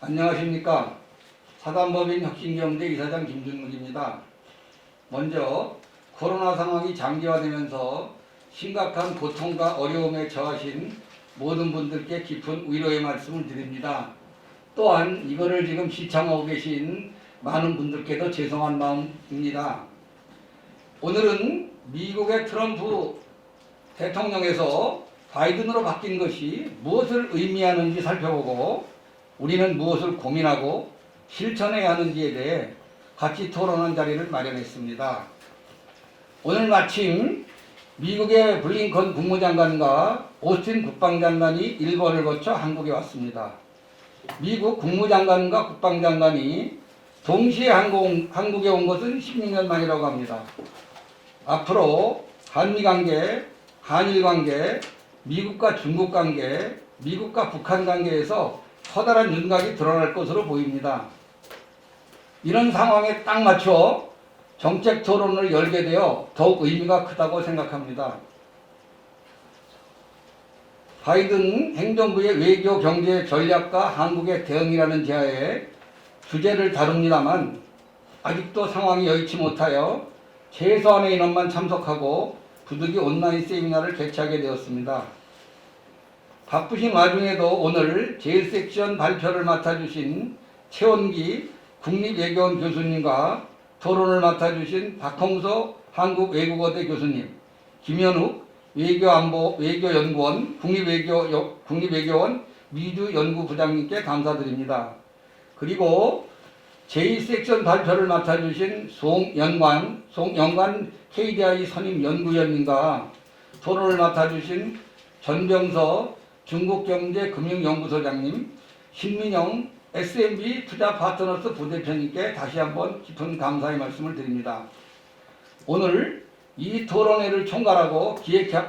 안녕하십니까. 사단법인 혁신경제 이사장 김준묵입니다. 먼저 코로나 상황이 장기화되면서 심각한 고통과 어려움에 처하신 모든 분들께 깊은 위로의 말씀을 드립니다. 또한 이거를 지금 시청하고 계신 많은 분들께도 죄송한 마음입니다. 오늘은 미국의 트럼프 대통령에서 바이든으로 바뀐 것이 무엇을 의미하는지 살펴보고 우리는 무엇을 고민하고 실천해야 하는지에 대해 같이 토론한 자리를 마련했습니다. 오늘 마침 미국의 블링컨 국무장관과 오스틴 국방장관이 일본을 거쳐 한국에 왔습니다. 미국 국무장관과 국방장관이 동시에 한국에 온 것은 16년 만이라고 합니다. 앞으로 한미관계, 한일관계, 미국과 중국관계, 미국과 북한관계에서 커다란 윤곽이 드러날 것으로 보입니다. 이런 상황에 딱 맞춰 정책 토론을 열게 되어 더욱 의미가 크다고 생각합니다. 바이든 행정부의 외교 경제 전략과 한국의 대응이라는 제하에 주제를 다룹니다만 아직도 상황이 여의치 못하여 최소한의 인원만 참석하고 부득이 온라인 세미나를 개최하게 되었습니다. 바쁘신 와중에도 오늘 제1섹션 발표를 맡아주신 최원기 국립외교원 교수님과 토론을 맡아주신 박홍서 한국외국어대 교수님, 김현욱 외교연구원 국립외교원 미주연구부장님께 감사드립니다. 그리고 제2섹션 발표를 맡아주신 송영관 KDI 선임연구위원님과 토론을 맡아주신 전병서 중국경제금융연구소장님, 신민영 SMB 투자파트너스 부대표님께 다시 한번 깊은 감사의 말씀을 드립니다. 오늘 이 토론회를 총괄하고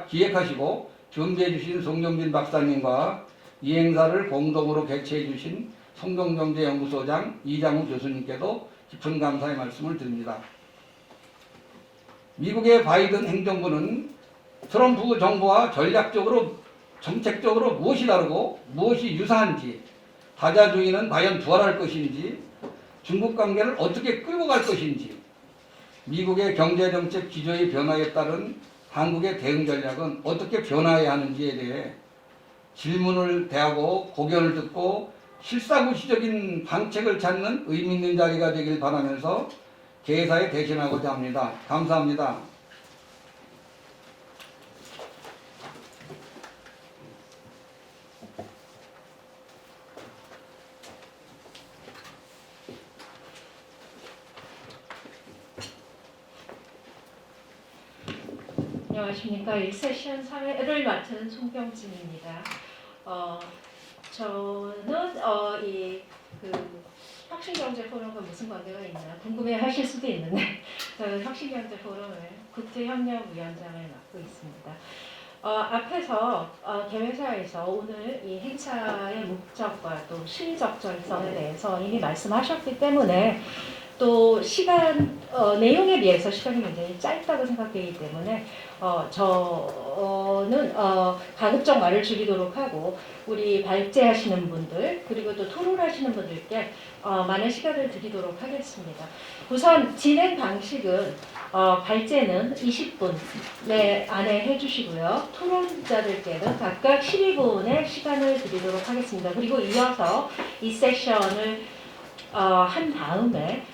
기획하시고 준비해 주신 송정진 박사님과 이 행사를 공동으로 개최해 주신 성동경제연구소장 이장우 교수님께도 깊은 감사의 말씀을 드립니다. 미국의 바이든 행정부는 트럼프 정부와 전략적으로 정책적으로 무엇이 다르고 무엇이 유사한지, 다자주의는 과연 부활할 것인지, 중국 관계를 어떻게 끌고 갈 것인지, 미국의 경제정책 기조의 변화에 따른 한국의 대응 전략은 어떻게 변화해야 하는지에 대해 질문을 대하고 고견을 듣고 실사구시적인 방책을 찾는 의미 있는 자리가 되길 바라면서 개사에 대신하고자 합니다. 감사합니다. 안녕하십니까. 이 세션 사회를 맡은 송경진입니다. 저는 혁신경제 포럼과 무슨 관계가 있나 궁금해하실 수도 있는데 저는 혁신경제 포럼을 국제협력위원장을 맡고 있습니다. 앞에서 대회사에서 오늘 이 행사의 목적과 또 실적절성에 대해서 이미 말씀하셨기 때문에 또 내용에 비해서 시간이 굉장히 짧다고 생각되기 때문에 저는 가급적 말을 줄이도록 하고 우리 발제하시는 분들 그리고 또 토론하시는 분들께 많은 시간을 드리도록 하겠습니다. 우선 진행 방식은 발제는 20분 안에 해주시고요. 토론자들께는 각각 12분의 시간을 드리도록 하겠습니다. 그리고 이어서 이 세션을 한 다음에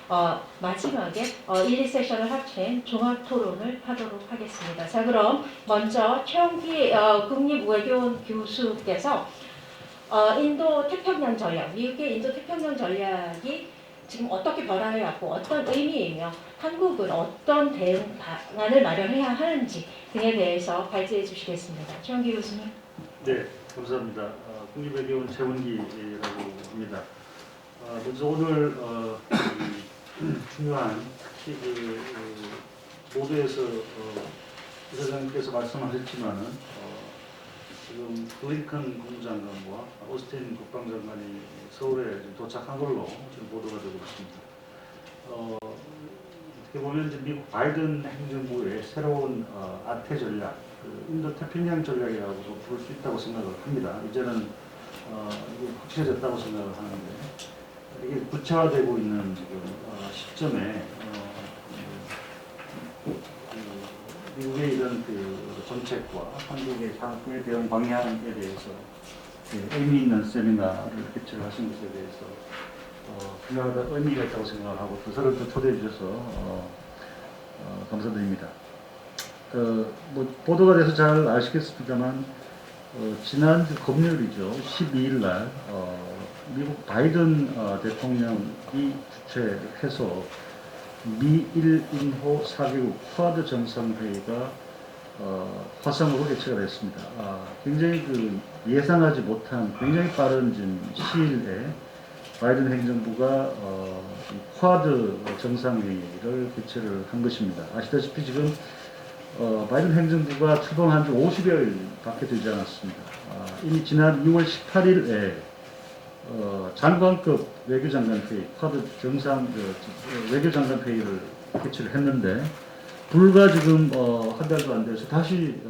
마지막에 1, 2세션을 합친 종합토론을 하도록 하겠습니다. 자, 그럼 먼저 최원기 국립외교원 교수께서 인도 태평양 전략, 미국의 인도 태평양 전략이 지금 어떻게 변화해 왔고 어떤 의미이며 한국은 어떤 대응 방안을 마련해야 하는지 등에 대해서 발제해 주시겠습니다. 최원기 교수님. 네, 감사합니다. 국립외교원 최원기라고 합니다. 먼저 오늘 중요한 모두에서 이사장님께서 말씀하셨지만은 지금 블링컨 국무장관과 오스틴 국방장관이 서울에 도착한 걸로 지금 보도가 되고 있습니다. 어떻게 보면 이제 미국 바이든 행정부의 새로운 아태 전략, 인도 태평양 전략이라고도 부를 수 있다고 생각을 합니다. 이제는 확실해졌다고 생각을 하는데. 이게 구체화되고 있는 지금 시점에 미국의 이런 그 정책과 한국의 향후에 대한 방향에 대해서 의미 있는 세미나를 개최를 하신 것에 대해서 분명하다 의미가 있다고 생각을 하고 또 저를 또 초대해 주셔서 감사드립니다. 뭐 보도가 돼서 잘 아시겠습니다만 지난 금요일이죠. 12일 날 미국 바이든 대통령이 주최해서 미일 인호 4개국 쿼드 정상회의가 화상으로 개최가 됐습니다. 굉장히 그 예상하지 못한 굉장히 빠른 시일 내에 바이든 행정부가 이 쿼드 정상회의를 개최를 한 것입니다. 아시다시피 지금 바이든 행정부가 출범한 지 50여일 밖에 되지 않았습니다. 이미 지난 2월 18일에 장관급 외교장관 회의, 쿼드 외교장관 회의를 개최를 했는데 불과 지금 한 달도 안 돼서 다시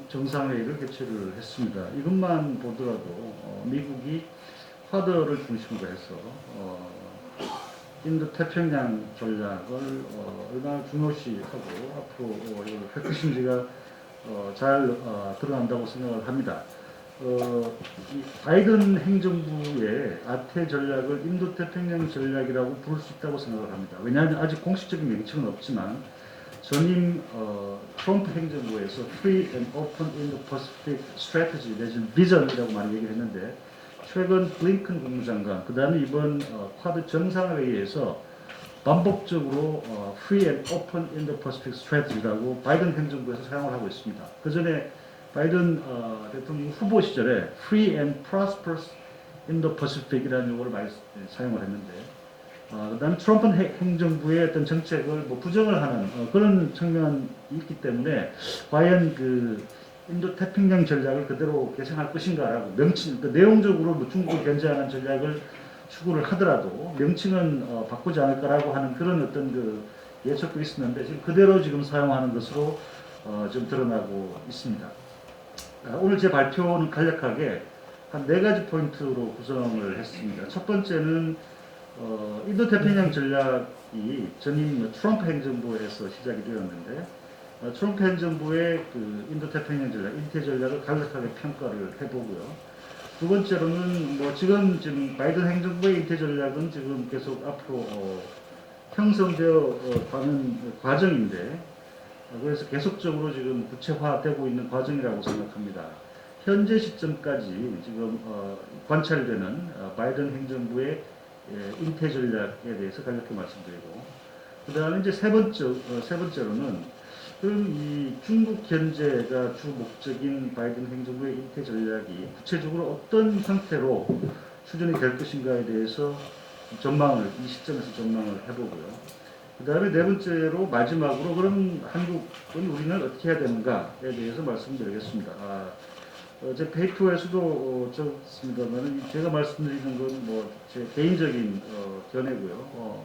정상회의를 개최를 했습니다. 이것만 보더라도 미국이 쿼드를 중심으로 해서 인도 태평양 전략을 얼마나 중요시하고 앞으로 할 것인지가 잘 드러난다고 생각을 합니다. 이 바이든 행정부의 아태 전략을 인도 태평양 전략이라고 부를 수 있다고 생각을 합니다. 왜냐하면 아직 공식적인 명칭은 없지만 전임 트럼프 행정부에서 Free and Open Indo-Pacific Strategy 내지는 비전이라고 많이 얘기를 했는데 최근 블링컨 국무장관 그 다음에 이번 쿼드 정상회의에서 반복적으로 Free and Open Indo-Pacific Strategy라고 바이든 행정부에서 사용을 하고 있습니다. 그 전에 바이든 대통령 후보 시절에 Free and Prosperous Indo-Pacific이라는 용어를 많이 사용을 했는데 그 다음에 트럼프 행정부의 어떤 정책을 뭐 부정을 하는 그런 측면이 있기 때문에 과연 그 인도 태평양 전략을 그대로 개선할 것인가라고 명칭, 그 내용적으로 뭐 중국을 견제하는 전략을 추구를 하더라도 명칭은 바꾸지 않을까라고 하는 그런 어떤 그 예측도 있었는데 지금 그대로 지금 사용하는 것으로 좀 드러나고 있습니다. 오늘 제 발표는 간략하게 한 4가지 포인트로 구성을 했습니다. 첫 번째는 인도 태평양 전략이 전임 트럼프 행정부에서 시작이 되었는데 트럼프 행정부의 그 인도 태평양 전략, 인태 전략을 간략하게 평가를 해보고요. 두 번째로는 뭐 지금 바이든 행정부의 인태 전략은 지금 계속 앞으로 형성되어 가는 과정인데 그래서 계속적으로 지금 구체화되고 있는 과정이라고 생각합니다. 현재 시점까지 지금 관찰되는 바이든 행정부의 인태 전략에 대해서 간략히 말씀드리고 그 다음에 이제 세 번째로는 그럼 이 중국 견제가 주 목적인 바이든 행정부의 인태 전략이 구체적으로 어떤 형태로 추진이 될 것인가에 대해서 이 시점에서 전망을 해보고요. 그 다음에 네 번째로 마지막으로 그럼 한국은 우리는 어떻게 해야 되는가에 대해서 말씀드리겠습니다. 제 페이퍼에서도 적었습니다만 제가 말씀드리는 건 뭐 제 개인적인 견해고요.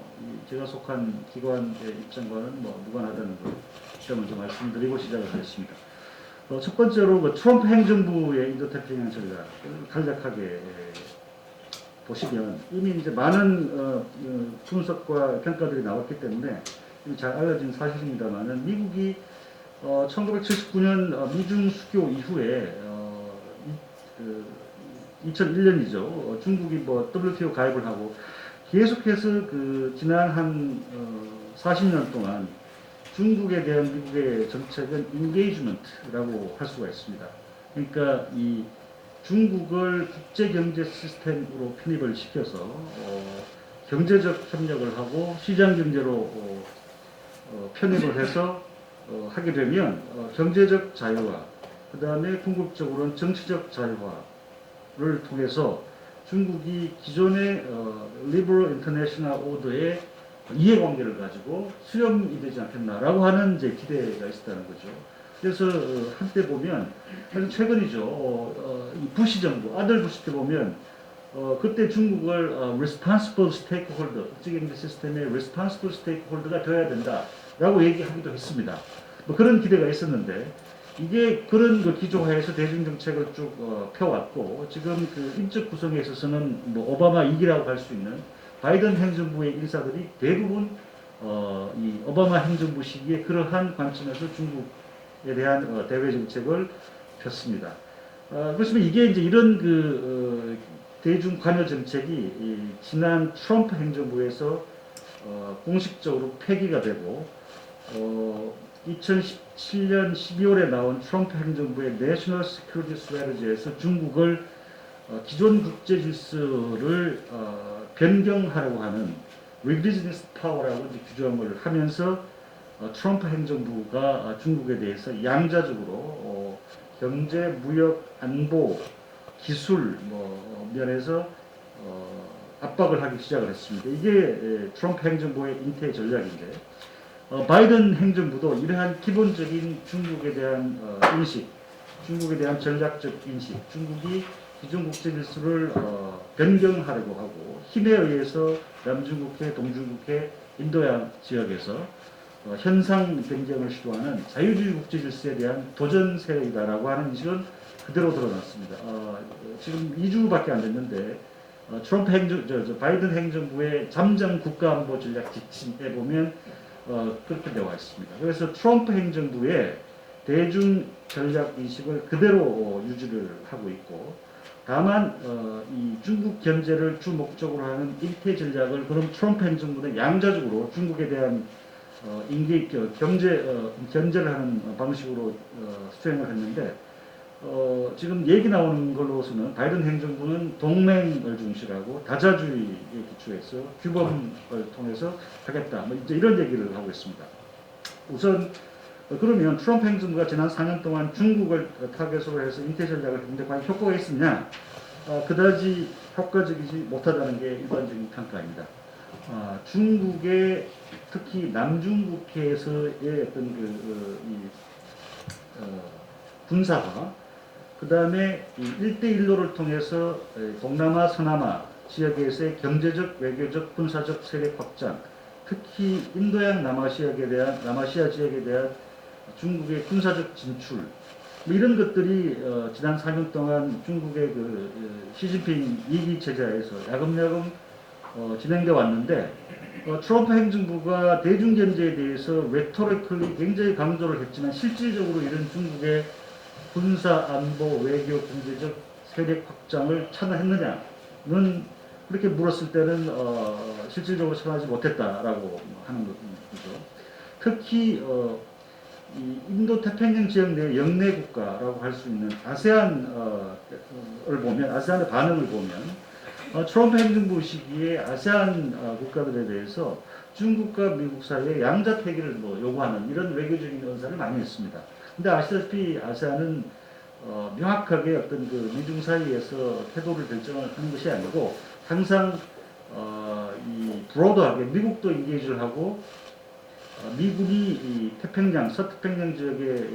제가 속한 기관의 입장과는 뭐 무관하다는 걸 먼저 말씀드리고 시작을 하겠습니다. 첫 번째로 트럼프 행정부의 인도 태평양 전략을 간략하게 보시면 이미 이제 많은 분석과 평가들이 나왔기 때문에 잘 알려진 사실입니다만은 미국이 1979년 미중 수교 이후에 2001년이죠. 중국이 뭐 WTO 가입을 하고 계속해서 그 지난 한 40년 동안 중국에 대한 미국의 정책은 인게이지먼트라고 할 수가 있습니다. 그러니까 이 중국을 국제 경제 시스템으로 편입을 시켜서 경제적 협력을 하고 시장 경제로 편입을 해서 하게 되면 경제적 자유화, 그 다음에 궁극적으로는 정치적 자유화를 통해서 중국이 기존의 리버럴 인터내셔널 오더의 이해관계를 가지고 수렴이 되지 않겠나라고 하는 이제 기대가 있었다는 거죠. 그래서 한때 보면 아주 최근이죠. 이 부시 정부, 아들 부시 때 보면 그때 중국을 responsible stakeholder, 국제경제 시스템의 responsible stakeholder가 되어야 된다라고 얘기하기도 했습니다. 뭐 그런 기대가 있었는데 이게 그런 그 기조하에서 대중정책을 쭉 펴왔고 지금 그 인적 구성에 있어서는 뭐 오바마 2기라고 할 수 있는 바이든 행정부의 인사들이 대부분 이 오바마 행정부 시기에 그러한 관점에서 중국에 대한 대외 정책을 폈습니다. 그렇지만 이게 이제 이런 그 대중 관여 정책이 이 지난 트럼프 행정부에서 공식적으로 폐기가 되고 2017년 12월에 나온 트럼프 행정부의 National Security Strategy에서 중국을 기존 국제 질서를 변경하려고 하는 Revisionist Power라고 이제 규정을 하면서 트럼프 행정부가 중국에 대해서 양자적으로 경제, 무역, 안보, 기술 면에서 압박을 하기 시작을 했습니다. 이게 트럼프 행정부의 인태 전략인데 바이든 행정부도 이러한 기본적인 중국에 대한 인식, 중국에 대한 전략적 인식, 중국이 기존 국제 질서를 변경하려고 하고 힘에 의해서 남중국해, 동중국해, 인도양 지역에서 현상 변경을 시도하는 자유주의 국제 질서에 대한 도전 세력이다라고 하는 인식은 그대로 드러났습니다. 지금 2주밖에 안 됐는데 트럼프 바이든 행정부의 잠정 국가안보 전략 지침에 보면 그렇게 되어 있습니다. 그래서 트럼프 행정부의 대중 전략 인식을 그대로 유지를 하고 있고 다만 이 중국 견제를 주 목적으로 하는 일태 전략을 그럼 트럼프 행정부는 양자적으로 중국에 대한 견제를 하는 방식으로 수행을 했는데 지금 얘기 나오는 걸로서는 바이든 행정부는 동맹을 중시하고 다자주의에 기초해서 규범을 통해서 하겠다. 뭐 이제 이런 얘기를 하고 있습니다. 우선 그러면 트럼프 행정부가 지난 4년 동안 중국을 타겟으로 해서 인태 전략을 했는데 과연 효과가 있었냐? 그다지 효과적이지 못하다는 게 일반적인 평가입니다. 중국의 특히 남중국해에서의 어떤 군사화, 그 다음에 1대1로를 통해서 동남아, 서남아 지역에서의 경제적, 외교적, 군사적 세력 확장, 특히 인도양 남아시아 지역에 대한 중국의 군사적 진출, 뭐 이런 것들이 지난 4년 동안 중국의 시진핑 2기 체제에서 야금야금 진행되어 왔는데 트럼프 행정부가 대중경제에 대해서 레토리컬리 굉장히 강조를 했지만 실질적으로 이런 중국의 군사, 안보, 외교, 경제적 세력 확장을 차단했느냐는 그렇게 물었을 때는 실질적으로 차단하지 못했다라고 하는 거죠. 특히 이 인도 태평양 지역 내 영내 국가라고 할 수 있는 아세안의 반응을 보면 트럼프 행정부 시기에 아세안 국가들에 대해서 중국과 미국 사이에 양자 태기를 요구하는 이런 외교적인 언사를 많이 했습니다. 근데 아시다시피 아세안은 명확하게 어떤 미중 사이에서 태도를 결정을 하는 것이 아니고 항상 이 브로드하게 미국도 인게이지를 하고 미국이 이 태평양, 서태평양 지역에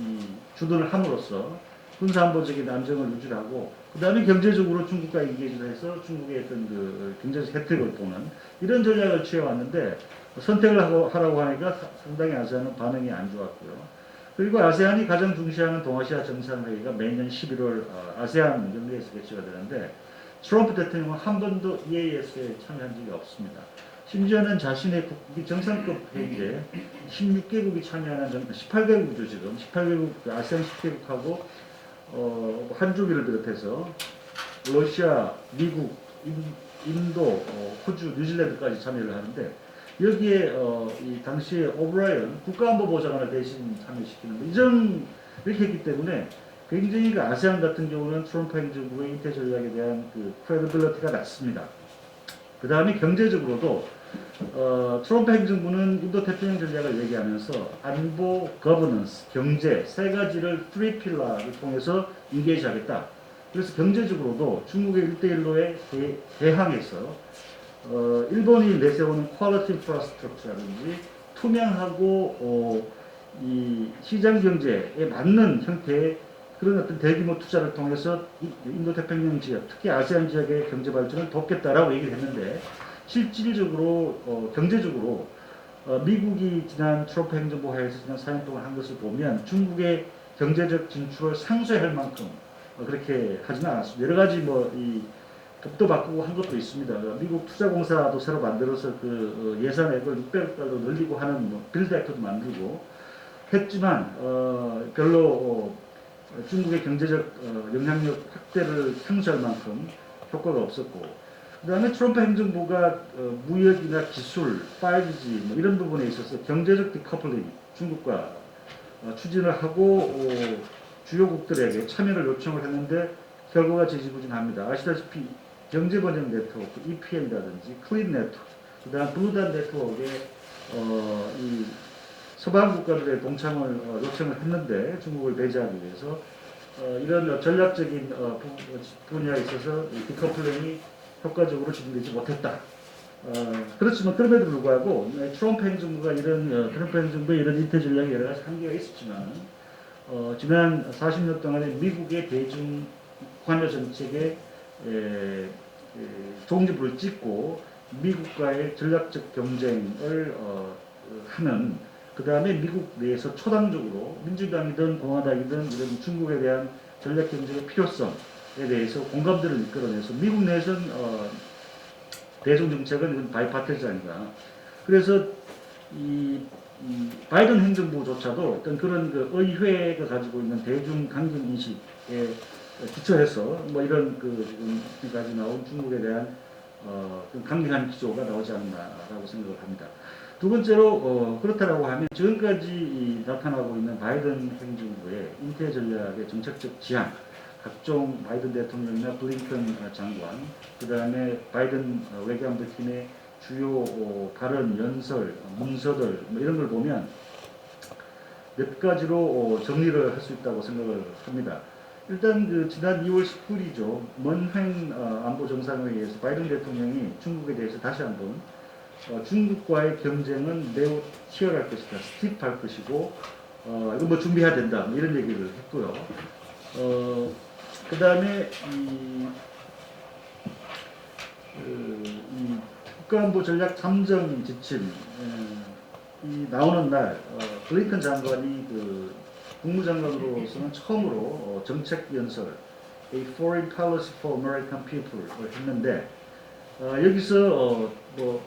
이 주도를 함으로써 군사안보적인 안정을 유지하고 그 다음에 경제적으로 중국과 인게이지를 해서 중국의 어떤 경제적 혜택을 보는 이런 전략을 취해왔는데 선택을 하라고 하니까 상당히 아세안은 반응이 안 좋았고요. 그리고 아세안이 가장 중시하는 동아시아 정상회의가 매년 11월 아세안 연례에서 개최가 되는데 트럼프 대통령은 한 번도 EAS에 참여한 적이 없습니다. 심지어는 자신의 정상급 회의에 16개국이 참여하는 18개국이죠 지금 18개국 아세안 10개국하고 한중일을 비롯해서 러시아, 미국, 인도, 호주, 뉴질랜드까지 참여를 하는데 여기에 이 당시에 오브라이언 국가안보보좌관을 대신 참여시키는 이렇게 했기 때문에 굉장히 아세안 같은 경우는 트럼프 행정부의 인태 전략에 대한 크레디빌리티가 낮습니다. 그 다음에 경제적으로도 트럼프 행정부는 인도 태평양 전략을 얘기하면서 안보, 거버넌스, 경제 세 가지를 3필러를 통해서 인게이지하겠다. 그래서 경제적으로도 중국의 1대1로에 대항해서 일본이 내세우는 퀄리티 인프라스트럭처라든지 투명하고 이 시장 경제에 맞는 형태의 그런 어떤 대규모 투자를 통해서 인도 태평양 지역, 특히 아세안 지역의 경제 발전을 돕겠다라고 얘기를 했는데 실질적으로 경제적으로 미국이 지난 트럼프 행정부 하에서 지난 4년 동안 한 것을 보면 중국의 경제적 진출을 상쇄할 만큼 그렇게 하지는 않았습니다. 여러 가지 이 법도 바꾸고 한 것도 있습니다. 미국 투자공사도 새로 만들어서 그 예산액을 600억 달러 늘리고 하는 빌드 액트도 만들고 했지만 별로 중국의 경제적 영향력 확대를 상쇄할 만큼 효과가 없었고, 그 다음에 트럼프 행정부가 무역이나 기술, 5G 이런 부분에 있어서 경제적 디커플링 중국과 추진을 하고 주요국들에게 참여를 요청을 했는데 결과가 지지부진합니다. 아시다시피 경제번영 네트워크, EPN이라든지 클린 네트워크, 그 다음 블루단 네트워크에 이 서방 국가들의 동참을 요청을 했는데 중국을 배제하기 위해서 이런 전략적인 분야에 있어서 디커플링이 효과적으로 진행되지 못했다. 그렇지만 그럼에도 불구하고 트럼프 행정부가 트럼프 행정부의 이런 인태 전략에 여러 가지 한계가 있었지만 지난 40년 동안의 미국의 대중 관여 정책에 종지부를 찍고 미국과의 전략적 경쟁을 하는, 그 다음에 미국 내에서 초당적으로 민주당이든 공화당이든 이런 중국에 대한 전략 경쟁의 필요성에 대해서 공감대를 이끌어내서 미국 내에서는 대중 정책은 이건 바이파티전이다. 그래서 이 바이든 행정부조차도 어떤 그런 그 의회가 가지고 있는 대중 강경 인식에 기초해서 이런 지금까지 나온 중국에 대한 강경한 기조가 나오지 않나라고 생각을 합니다. 두 번째로 그렇다라고 하면 지금까지 나타나고 있는 바이든 행정부의 인태 전략의 정책적 지향, 각종 바이든 대통령이나 블링컨 장관, 그 다음에 바이든 외교안보팀의 주요 발언, 연설, 문서들 이런 걸 보면 몇 가지로 정리를 할 수 있다고 생각을 합니다. 일단 지난 2월 10일이죠. 먼행 안보정상회의에서 바이든 대통령이 중국에 대해서 다시 한번 중국과의 경쟁은 매우 치열할 것이다, 스티프할 것이고 이거 준비해야 된다 이런 얘기를 했고요. 그 다음에 이 국가안보 전략 잠정 지침 나오는 날 블링컨 장관이 국무장관으로서는 처음으로 정책 연설 A Foreign Policy for American People을 했는데 여기서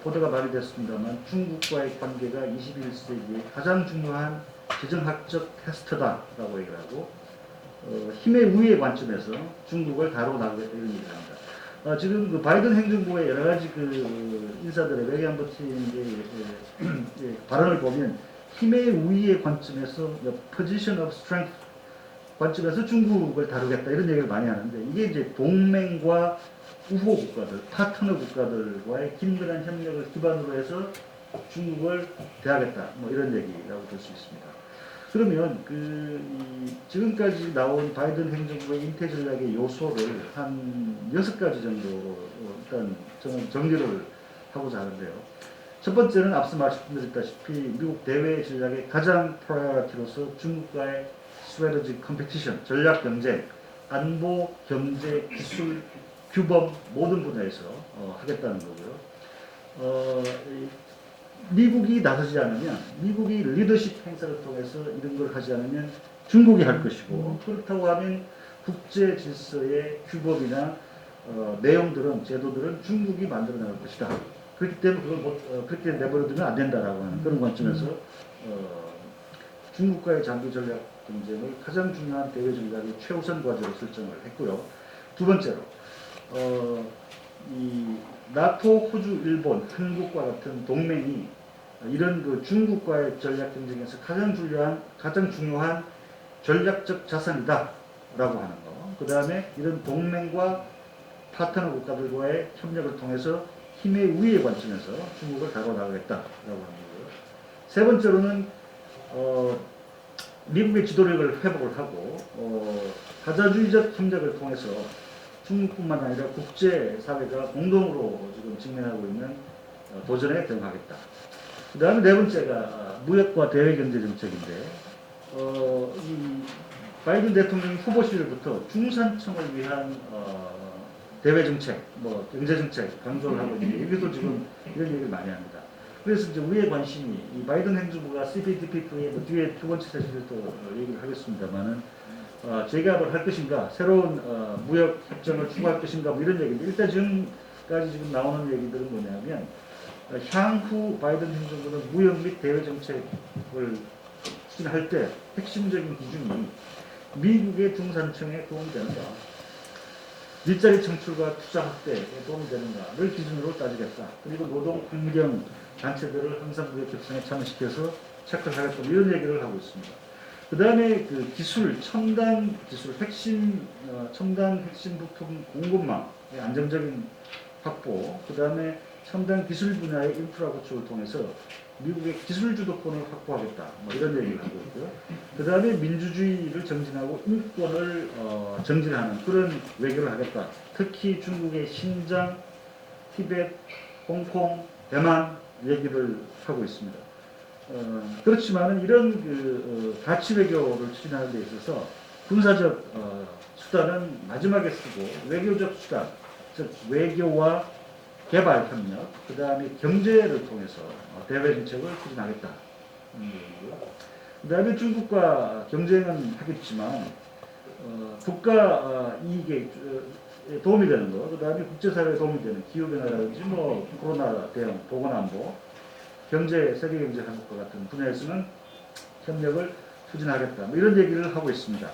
보도가 많이 됐습니다만 중국과의 관계가 21세기의 가장 중요한 지정학적 테스트다라고 얘기를 하고 힘의 우위의 관점에서 중국을 다뤄나가겠다 이런 얘기를 합니다. 지금 바이든 행정부의 여러 가지 인사들의 외교안보팀의 발언을 보면 힘의 우위의 관점에서 position of strength 관점에서 중국을 다루겠다 이런 얘기를 많이 하는데 이게 이제 동맹과 우호 국가들, 파트너 국가들과의 긴밀한 협력을 기반으로 해서 중국을 대하겠다 이런 얘기라고 볼 수 있습니다. 그러면 지금까지 나온 바이든 행정부의 인태 전략의 요소를 한 6가지 정도로 일단 저는 정리를 하고자 하는데요. 첫 번째는 앞서 말씀드렸다시피 미국 대외 전략의 가장 프라이어리티로서 중국과의 strategic competition, 전략 경쟁, 안보, 경제, 기술, 규범 모든 분야에서 하겠다는 거고요. 미국이 나서지 않으면, 미국이 리더십 행사를 통해서 이런 걸 하지 않으면 중국이 할 것이고, 그렇다고 하면 국제 질서의 규범이나 내용들은, 제도들은 중국이 만들어 나갈 것이다. 그렇기 때문에 그걸 그렇게 내버려두면 안 된다라고 하는 그런 관점에서 중국과의 장기 전략 경쟁을 가장 중요한 대외 전략의 최우선 과제로 설정을 했고요. 두 번째로 이 나토, 호주, 일본, 한국과 같은 동맹이 이런 중국과의 전략 경쟁에서 가장 중요한 전략적 자산이다라고 하는 거. 그 다음에 이런 동맹과 파트너 국가들과의 협력을 통해서 힘의 우위의 관점에서 중국을 다뤄나가겠다라고 하는 거고요. 세 번째로는 미국의 지도력을 회복을 하고 다자주의적 협력을 통해서 중국뿐만 아니라 국제사회가 공동으로 지금 직면하고 있는 도전에 대응하겠다. 그 다음에 네 번째가 무역과 대외경제정책인데 이 바이든 대통령 후보 시절부터 중산층을 위한 대외정책, 경제정책 강조를 하고 있는데 여기도 지금 이런 얘기를 많이 합니다. 그래서 이제 우리의 관심이 이 바이든 행정부가 CPTPP의 뭐 뒤에 두 번째 세션에서 또 얘기를 하겠습니다만은 재개합을 할 것인가, 새로운 무역 협정을 추구할 것인가, 뭐 이런 얘기인데 일단 지금까지 지금 나오는 얘기들은 뭐냐면 향후 바이든 행정부는 무역 및 대외 정책을 추진할 때 핵심적인 기준이 미국의 중산층에 도움이 되는가, 일자리 창출과 투자 확대에 도움이 되는가를 기준으로 따지겠다. 그리고 노동 환경 단체들을 항상 무역 협상에 참여시켜서 체크를 하겠다. 이런 얘기를 하고 있습니다. 그 다음에 그 기술, 첨단 기술, 첨단 핵심 부품 공급망의 안정적인 확보, 그 다음에 첨단 기술 분야의 인프라 구축을 통해서 미국의 기술 주도권을 확보하겠다. 뭐 이런 얘기를 하고 있고요. 그 다음에 민주주의를 정진하고 인권을 정진하는 그런 외교를 하겠다. 특히 중국의 신장, 티벳, 홍콩, 대만 얘기를 하고 있습니다. 그렇지만은 이런 가치 외교를 추진하는 데 있어서 군사적 수단은 마지막에 쓰고 외교적 수단, 즉 외교와 개발 협력, 그 다음에 경제를 통해서 대외 정책을 추진하겠다. 그 다음에 중국과 경쟁은 하겠지만 국가 이익에 도움이 되는 거, 그 다음에 국제사회에 도움이 되는 기후변화라든지 뭐 코로나 대응, 보건안보, 경제, 세계 경제 한국과 같은 분야에서는 협력을 추진하겠다. 뭐 이런 얘기를 하고 있습니다.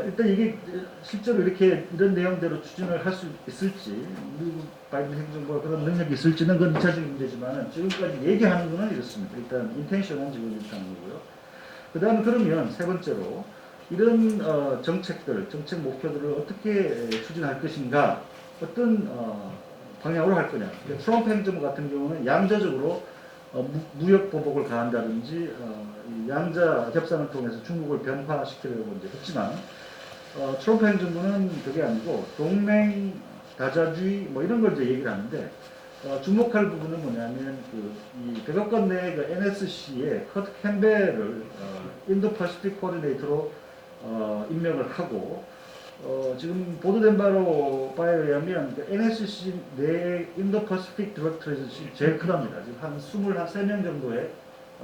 일단 이게 실제로 이렇게 이런 내용대로 추진을 할 수 있을지, 미국 바이든 행정부가 그런 능력이 있을지는 그건 2차적인 문제지만 지금까지 얘기하는 거는 이렇습니다. 일단 인텐션은 지금 이렇게 하는 거고요. 그 다음에 그러면 세 번째로 이런 정책들, 정책 목표들을 어떻게 추진할 것인가, 어떤 방향으로 할 거냐. 트럼프 행정부 같은 경우는 양자적으로 무역 보복을 가한다든지 양자 협상을 통해서 중국을 변화시키려고 이제 했지만 트럼프 행정부는 그게 아니고 동맹 다자주의 뭐 이런 걸 이제 얘기를 하는데 주목할 부분은 뭐냐면 이 백악관 내 그 NSC의 커트 캠벨을 인도 퍼시픽 코디네이터로 임명을 하고 지금 보도된 바에 의하면 그 NSC 내 인도 퍼시픽 디렉터리지 제일 크답니다. 지금 한 23명 정도의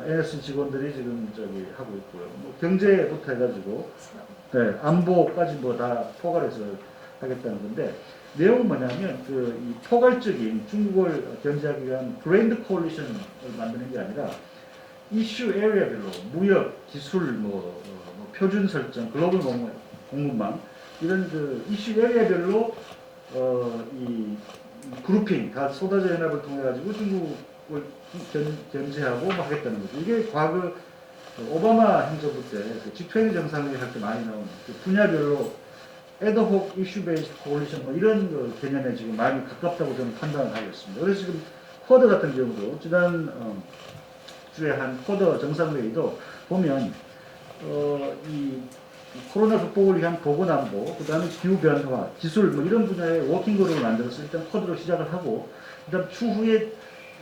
NSC 직원들이 지금 하고 있고요. 뭐 경제부터 해가지고 네, 안보까지 뭐 다 포괄해서 하겠다는 건데 내용은 뭐냐면 이 포괄적인 중국을 견제하기 위한 그랜드 콜리션을 만드는 게 아니라 이슈 에리아별로 무역, 기술, 표준 설정, 글로벌 공급망 이런 이슈 에리아별로 이 그룹핑 다 쏟아져 연합을 통해 가지고 중국을 견제하고 뭐 하겠다는 거죠. 이게 과거 오바마 행정부 때 G20 정상회의 할 때 많이 나오는 분야별로 에드혹 이슈 베이스 콜리션 뭐 이런 개념에 지금 많이 가깝다고 저는 판단을 하고 있습니다. 그래서 지금 쿼드 같은 경우도 지난 주에 한 쿼드 정상회의도 보면 이 코로나 극복을 위한 보건안보, 그 다음에 기후변화, 기술 뭐 이런 분야의 워킹그룹을 만들어서 일단 쿼드로 시작을 하고 그 다음 추후에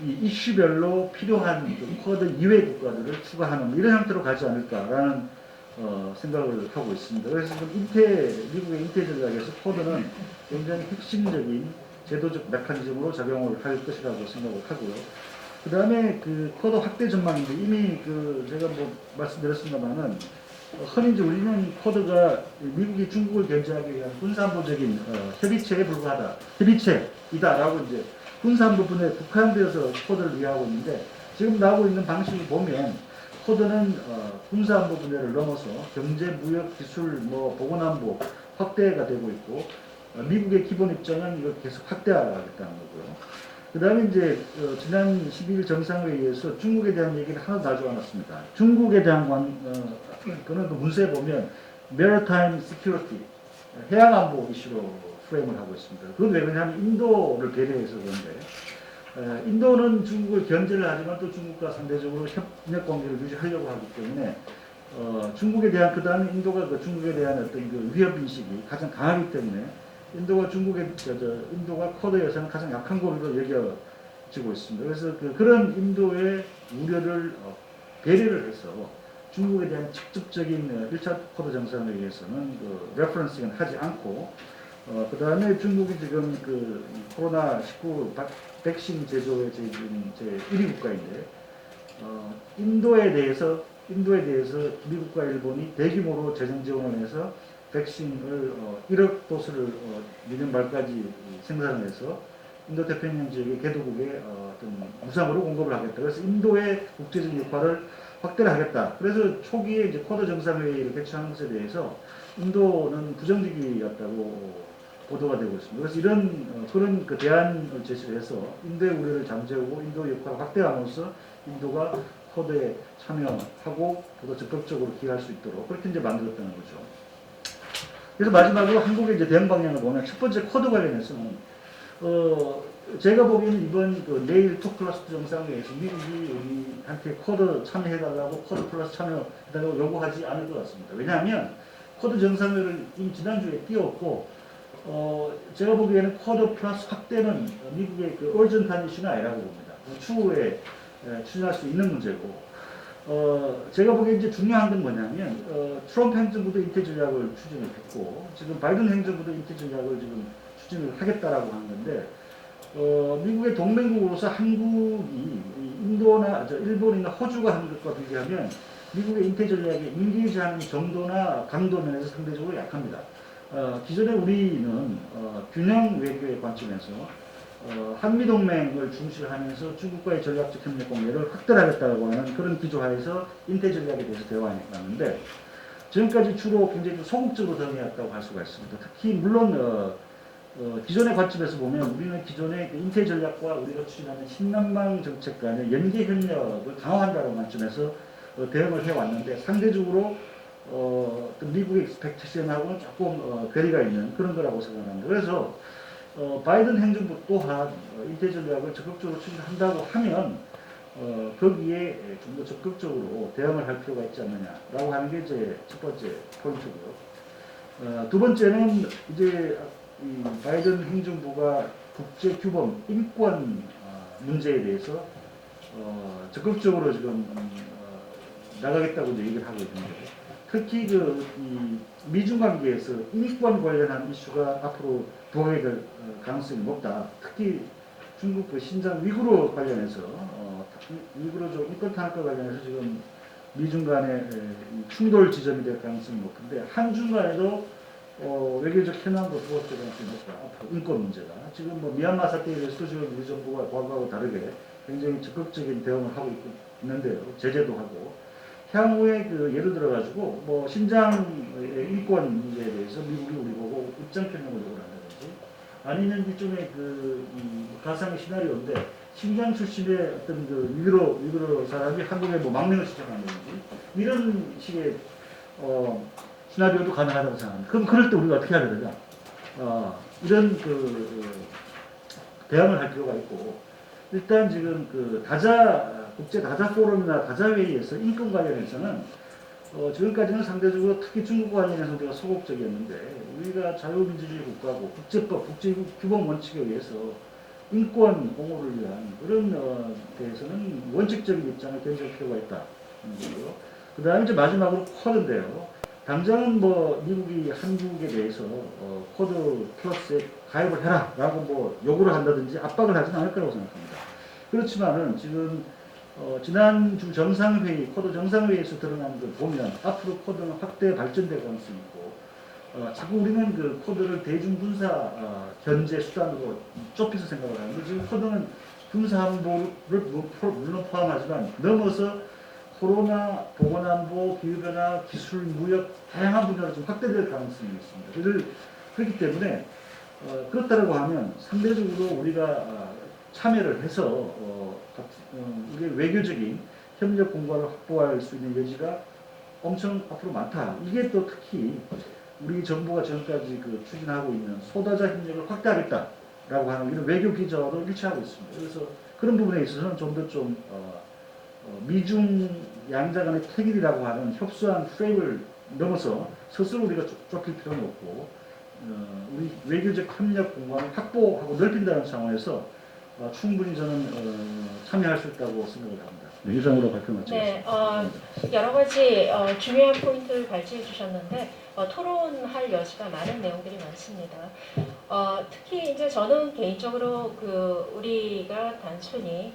이 이슈별로 필요한 쿼드 이외 국가들을 추가하는 이런 형태로 가지 않을까라는 생각을 하고 있습니다. 그래서 지금 미국의 인태 전략에서 쿼드는 굉장히 핵심적인 제도적 메커니즘으로 작용을 할 것이라고 생각을 하고요. 그 다음에 쿼드 확대 전망인데 이미 제가 뭐 말씀드렸습니다만은 흔히 이제 우리는 쿼드가 미국이 중국을 견제하기 위한 군사안보적인 협의체에 불과하다. 협의체이다라고 이제 군사안보 부분에 국한되어서 쿼드를 이해하고 있는데 지금 나오고 있는 방식을 보면 쿼드는 군사안보 분야를 넘어서 경제, 무역, 기술, 뭐 보건안보 확대가 되고 있고 미국의 기본 입장은 이걸 계속 확대하겠다는 거고요. 그 다음에 이제 지난 12일 정상회의에서 중국에 대한 얘기를 하나도 나지 않았습니다. 중국에 대한 그는 문서에 보면 Maritime Security, 해양안보 이슈로 프레임을 하고 있습니다. 그건 왜 그러냐면 인도를 배려해서 그런데 인도는 중국을 견제를 하지만 또 중국과 상대적으로 협력 관계를 유지하려고 하기 때문에 중국에 대한 그 다음에 인도가 중국에 대한 어떤 위협 인식이 가장 강하기 때문에 인도가 인도가 쿼드에서는 가장 약한 고리로 여겨지고 있습니다. 그래서 그런 인도의 우려를 배려를 해서 중국에 대한 직접적인 1차 쿼드 정상회의에서는 레퍼런싱은 하지 않고 그 다음에 중국이 지금 코로나19 백신 제조의 제 1위 국가인데 인도에 대해서 미국과 일본이 대규모로 재정 지원을 해서 백신을 1억 도수를 내년 말까지 생산을 해서 인도 태평양 지역의 개도국에 어떤 무상으로 공급을 하겠다. 그래서 인도의 국제적 역할을 확대를 하겠다. 그래서 초기에 이제 쿼드 정상회의를 개최하는 것에 대해서 인도는 부정적이었다고 보도가 되고 있습니다. 그래서 이런 그런 그 대안을 제시를 해서 인도의 우려를 잠재우고 인도의 역할을 확대함으로써 인도가 쿼드에 참여하고 더 적극적으로 기여할 수 있도록 그렇게 이제 만들었다는 거죠. 그래서 마지막으로 한국의 이제 대응 방향을 보면 첫 번째 쿼드 관련해서는 제가 보기에는 이번 그 내일 2+2 정상회의에서 미국이 우리한테 쿼드 참여해달라고 쿼드 플러스 참여해달라고 요구하지 않을 것 같습니다. 왜냐하면 쿼드 정상회의를 이미 지난주에 띄웠고 제가 보기에는 쿼드 플러스 확대는 미국의 그 얼전한 이슈는 아니라고 봅니다. 추후에 추진할 수 있는 문제고 제가 보기에 이제 중요한 건 뭐냐면 트럼프 행정부도 인태 전략을 추진을 했고 지금 바이든 행정부도 인태 전략을 지금 추진을 하겠다라고 하는 건데 미국의 동맹국으로서 한국이 인도나 일본이나 호주가 하는 것과 비교하면 미국의 인태 전략에 인게이지하는 정도나 강도 면에서 상대적으로 약합니다. 기존에 우리는 균형 외교의 관점에서 한미동맹을 중시하면서 중국과의 전략적 협력 관계를 확대하겠다고 하는 그런 기조하에서 인태 전략에 대해서 대화해 왔는데 지금까지 주로 굉장히 소극적으로 대응해왔다고 할 수가 있습니다. 특히 물론 기존의 관점에서 보면 우리는 기존의 인태 전략과 우리가 추진하는 신남방 정책 간의 연계 협력을 강화한다는 관점에서 대응을 해왔는데 상대적으로 미국의 익스펙테이션하고는 조금 괴리가 있는 그런 거라고 생각합니다. 그래서 바이든 행정부 또한 인태 전략을 적극적으로 추진한다고 하면 거기에 좀 더 적극적으로 대응을 할 필요가 있지 않느냐라고 하는 게 제 첫 번째 포인트고요. 두 번째는 이제 이 바이든 행정부가 국제 규범 인권 문제에 대해서 적극적으로 지금 나가겠다고 얘기를 하고 있는데 특히 이 미중 관계에서 인권 관련한 이슈가 앞으로 부각이 될 가능성이 높다. 특히 중국 그 신장 위구르 관련해서 위구르족 인권 탄압과 관련해서 지금 미중 간의 충돌 지점이 될 가능성이 높은데 한중 간에도 외교적 현안도 부각될 가능성이 높다. 앞으로 인권 문제가 지금 뭐 미얀마 사태에 대해서도 지금 우리 정부가 과거하고 다르게 굉장히 적극적인 대응을 하고 있는데요. 제재도 하고 향후에 그 예를 들어 가지고 뭐 신장의 인권 문제에 대해서 미국이 우리 보고 입장 표명을 요구한다든지 아니면 일종의 이 가상의 시나리오인데 신장 출신의 어떤 그 위구르 사람이 한국에 뭐 망명을 시작한다든지 이런 식의 시나리오도 가능하다고 생각합니다. 그럼 그럴 때 우리가 어떻게 해야 되느냐? 이런 대응을 할 필요가 있고 일단 지금 그 국제 다자 포럼이나 다자 회의에서 인권 관련해서는 지금까지는 상대적으로 특히 중국 관련해서 우리가 소극적이었는데 우리가 자유민주주의 국가고 국제법, 국제규범 원칙에 의해서 인권 옹호를 위한 그런 데에서는 원칙적인 입장을 견지할 필요가 있다. 그 다음에 이제 마지막으로 쿼드인데요. 당장은 뭐 미국이 한국에 대해서 쿼드 플러스에 가입을 해라 라고 뭐 요구를 한다든지 압박을 하지는 않을 거라고 생각합니다. 그렇지만은 지금 지난주 정상회의, 쿼드 정상회의에서 드러난 걸 보면 앞으로 쿼드는 확대 발전될 가능성이 있고 자꾸 우리는 그 쿼드를 대중군사 견제 수단으로 좁혀서 생각을 하는데 지금 쿼드는 군사안보를 물론 포함하지만 넘어서 코로나, 보건안보, 기후변화, 기술, 무역 다양한 분야로 좀 확대될 가능성이 있습니다. 그렇기 때문에 그렇다고 하면 상대적으로 우리가 참여를 해서 이게 외교적인 협력 공간을 확보할 수 있는 여지가 엄청 앞으로 많다. 이게 또 특히 우리 정부가 지금까지 추진하고 있는 소다자 협력을 확대하겠다라고 하는 이런 외교 기조로 일치하고 있습니다. 그래서 그런 부분에 있어서는 좀 더 미중 양자 간의 태길이라고 하는 협소한 프레임을 넘어서 스스로 우리가 좁힐 필요는 없고 우리 외교적 협력 공간을 확보하고 넓힌다는 상황에서 충분히 저는 참여할 수 있다고 생각을 합니다. 네, 이상으로 발표 마치겠습니다. 네, 여러 가지 중요한 포인트를 발제해 주셨는데 토론할 여지가 많은 내용들이 많습니다. 특히 이제 저는 개인적으로 우리가 단순히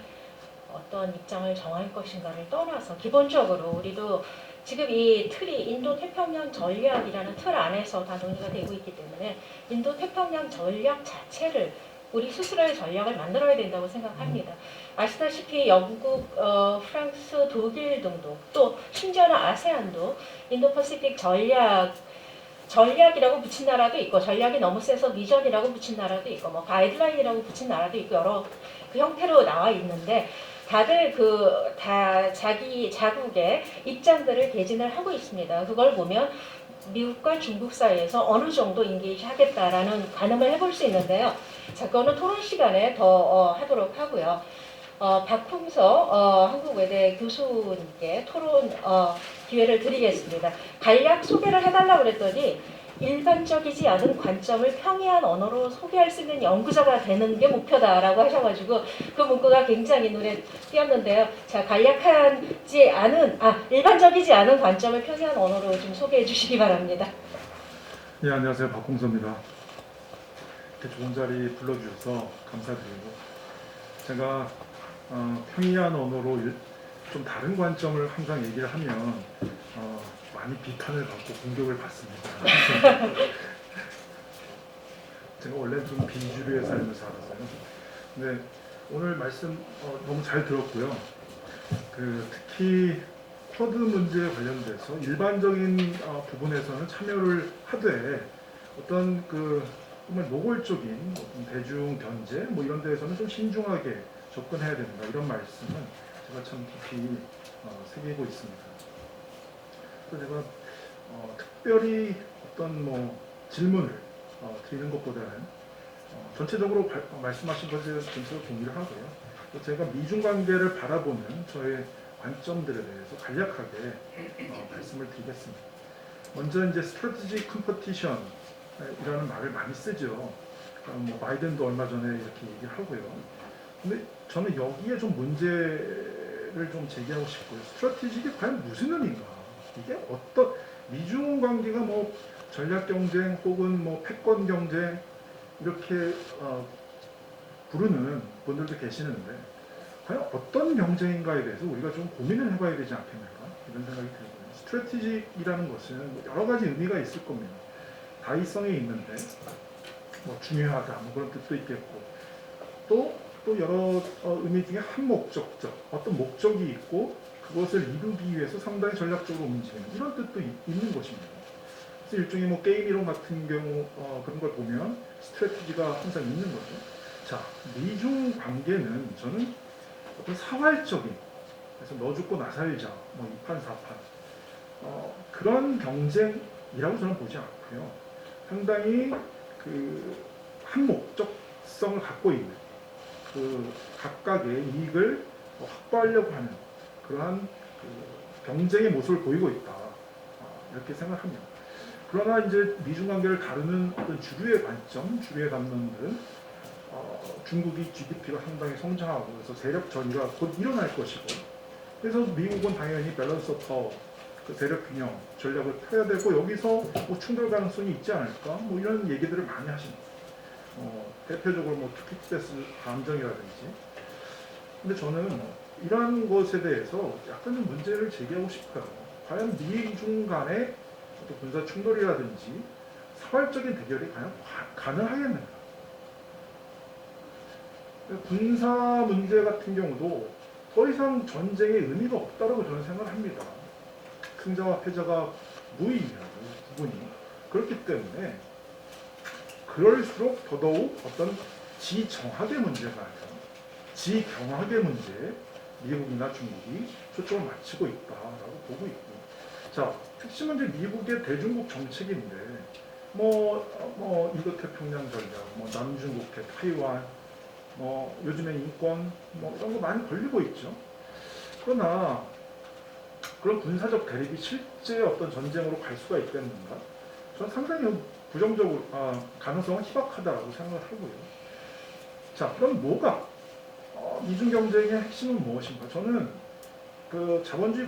어떤 입장을 정할 것인가를 떠나서 기본적으로 우리도 지금 이 틀이 인도태평양 전략이라는 틀 안에서 다 논의가 되고 있기 때문에 인도태평양 전략 자체를 우리 스스로의 전략을 만들어야 된다고 생각합니다. 아시다시피 영국, 프랑스, 독일 등도 또 심지어는 아세안도 인도퍼시픽 전략이라고 붙인 나라도 있고 전략이 너무 세서 비전이라고 붙인 나라도 있고 뭐 가이드라인이라고 붙인 나라도 있고 여러 그 형태로 나와 있는데 다들 다 자기 자국의 입장들을 개진을 하고 있습니다. 그걸 보면 미국과 중국 사이에서 어느 정도 인게이지 하겠다라는 가늠을 해볼 수 있는데요. 자, 그거는 토론 시간에 더 하도록 하고요. 박홍서 한국외대 교수님께 토론 기회를 드리겠습니다. 간략 소개를 해달라고 그랬더니 일반적이지 않은 관점을 평이한 언어로 소개할 수 있는 연구자가 되는 게 목표다라고 하셔가지고 그 문구가 굉장히 눈에 띄었는데요. 자, 일반적이지 않은 관점을 평이한 언어로 좀 소개해 주시기 바랍니다. 네, 안녕하세요. 박홍서입니다. 이렇게 좋은 자리 불러주셔서 감사드리고 제가 평이한 언어로 좀 다른 관점을 항상 얘기를 하면 많이 비판을 받고 공격을 받습니다. 제가 원래 좀 비주류의 삶을 살았어요. 근데 오늘 말씀 너무 잘 들었고요. 특히 쿼드 문제에 관련돼서 일반적인 부분에서는 참여를 하되 어떤 정말 노골적인 어떤 대중 견제 뭐 이런 데에서는 좀 신중하게 접근해야 된다 이런 말씀은 제가 참 깊이 새기고 있습니다. 그래서 제가 특별히 어떤 질문을 드리는 것보다는 전체적으로 말씀하신 것에 전체적으로 동의를 하고요. 제가 미중 관계를 바라보는 저의 관점들에 대해서 간략하게 말씀을 드리겠습니다. 먼저 이제 strategic competition이라는 말을 많이 쓰죠. 바이든도 얼마 전에 이렇게 얘기를 하고요. 근데 저는 여기에 좀 문제를 좀 제기하고 싶고요. 스트래티직이 과연 무슨 의미인가? 이게 어떤 미중 관계가 전략 경쟁 혹은 패권 경쟁 이렇게 부르는 분들도 계시는데 과연 어떤 경쟁인가에 대해서 우리가 좀 고민을 해봐야 되지 않겠는가 이런 생각이 들고요. 스트래티직이라는 것은 여러 가지 의미가 있을 겁니다. 다의성이 있는데 중요하다 그런 뜻도 있겠고 또 여러 의미 중에 한 목적적 어떤 목적이 있고 그것을 이루기 위해서 상당히 전략적으로 움직이는 이런 뜻도 있는 것입니다. 그래서 일종의 게임 이론 같은 경우 그런 걸 보면 스트래티지가 항상 있는 거죠. 자, 미중 관계는 저는 어떤 사활적인 그래서 너 죽고 나 살자 이판 사판 그런 경쟁이라고 저는 보지 않고요. 상당히 한 목적성을 갖고 있는 각각의 이익을 확보하려고 하는 그러한 경쟁의 모습을 보이고 있다 이렇게 생각합니다. 그러나 이제 미중 관계를 다루는 어떤 주류의 관점, 주류의 담론들은 중국이 GDP가 상당히 성장하고 그래서 세력 전이가 곧 일어날 것이고 그래서 미국은 당연히 밸런스 오브 파워 세력 균형 전략을 펴야 되고 여기서 충돌 가능성이 있지 않을까 이런 얘기들을 많이 하십니다. 대표적으로 투키패스 감정이라든지 근데 저는 이러한 것에 대해서 약간 좀 문제를 제기하고 싶어요. 과연 미중 간의 어떤 군사 충돌이라든지 사활적인 대결이 과연 가능하겠는가? 군사 문제 같은 경우도 더 이상 전쟁의 의미가 없다고 저는 생각을 합니다. 승자와 패자가 무의미하고 부분이 그렇기 때문에 그럴수록 더더욱 어떤 지정학의 문제가 아니라 지경학의 문제에 미국이나 중국이 초점을 맞추고 있다라고 보고 있고 자 핵심은 이제 미국의 대중국 정책인데 인도태평양 전략, 남중국해, 타이완, 요즘에 인권 이런 거 많이 걸리고 있죠. 그러나 그런 군사적 대립이 실제 어떤 전쟁으로 갈 수가 있겠는가? 저는 상당히 부정적으로 가능성은 희박하다고 생각을 하고요. 자, 그럼 뭐가 미중 경쟁의 핵심은 무엇인가? 저는 자본주의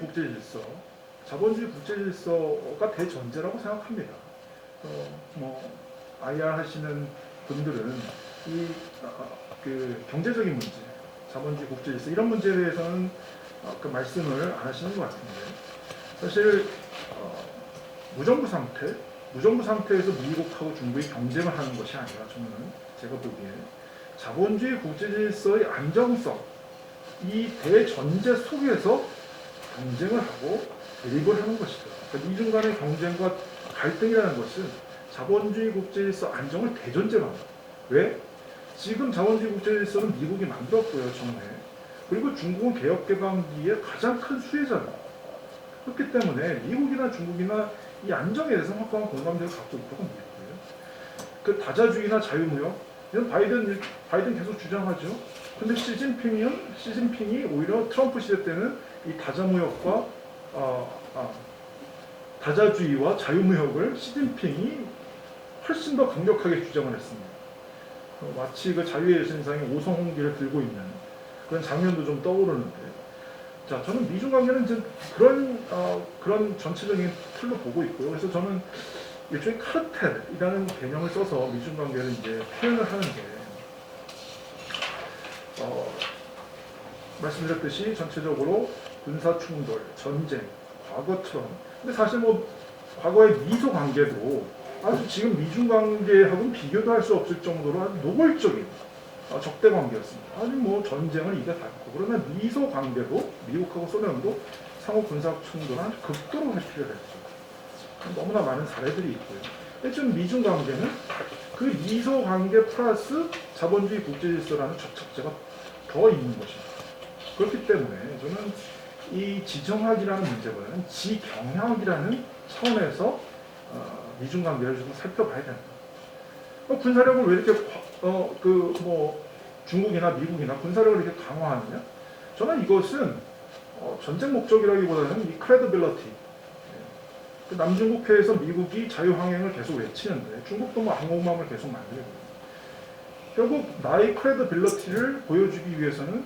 국제질서가 대전제라고 생각합니다. IR 하시는 분들은 그 경제적인 문제, 자본주의 국제 질서 이런 문제에 대해서는 그 말씀을 안 하시는 것 같은데 사실 무정부 상태에서 미국하고 중국이 경쟁을 하는 것이 아니라 저는 제가 보기에 자본주의 국제 질서의 안정성 이 대전제 속에서 경쟁을 하고 대립을 하는 것이다. 그러니까 미중 간의 경쟁과 갈등이라는 것은 자본주의 국제 질서 안정을 대전제로 한다. 왜? 지금 자본주의 국제 질서는 미국이 만들었고요, 처음에. 그리고 중국은 개혁개방기의 가장 큰 수혜자다. 그렇기 때문에 미국이나 중국이나 이 안정에 대해서 확고한 공감대를 갖고 있다고 믿고요. 그 다자주의나 자유무역, 이건 바이든 계속 주장하죠. 근데 시진핑이 오히려 트럼프 시대 때는 이 다자무역과 다자주의와 자유무역을 시진핑이 훨씬 더 강력하게 주장을 했습니다. 마치 그 자유의 여신상의 오성홍기를 들고 있는 그런 장면도 좀 떠오르는데, 자 저는 미중 관계는 이제 그런 전체적인 틀로 보고 있고요. 그래서 저는 일종의 카르텔이라는 개념을 써서 미중 관계를 이제 표현을 하는데, 말씀드렸듯이 전체적으로 군사 충돌, 전쟁, 과거처럼. 근데 사실 뭐 과거의 미소 관계도 아주 지금 미중 관계하고는 비교도 할 수 없을 정도로 아주 노골적인 적대 관계였습니다. 아주 뭐 전쟁을 이겨갔고, 그러나 미소 관계도 미국하고 소련도 상호 군사 충돌은 아주 극도로 회피를 했죠. 너무나 많은 사례들이 있고요. 근데 지금 미중 관계는 그 미소 관계 플러스 자본주의 국제 질서라는 접착제가 더 있는 것입니다. 그렇기 때문에 저는 이 지정학이라는 문제보다는 지경학이라는 차원에서 미중 관계를 좀 살펴봐야 된다. 군사력을 왜 이렇게 중국이나 미국이나 군사력을 이렇게 강화하느냐? 저는 이것은 전쟁 목적이라기보다는 이 크레디빌리티. 남중국해에서 미국이 자유항행을 계속 외치는데 중국도 뭐 항공모함을 계속 만들고, 결국 나의 크레디빌리티를 보여주기 위해서는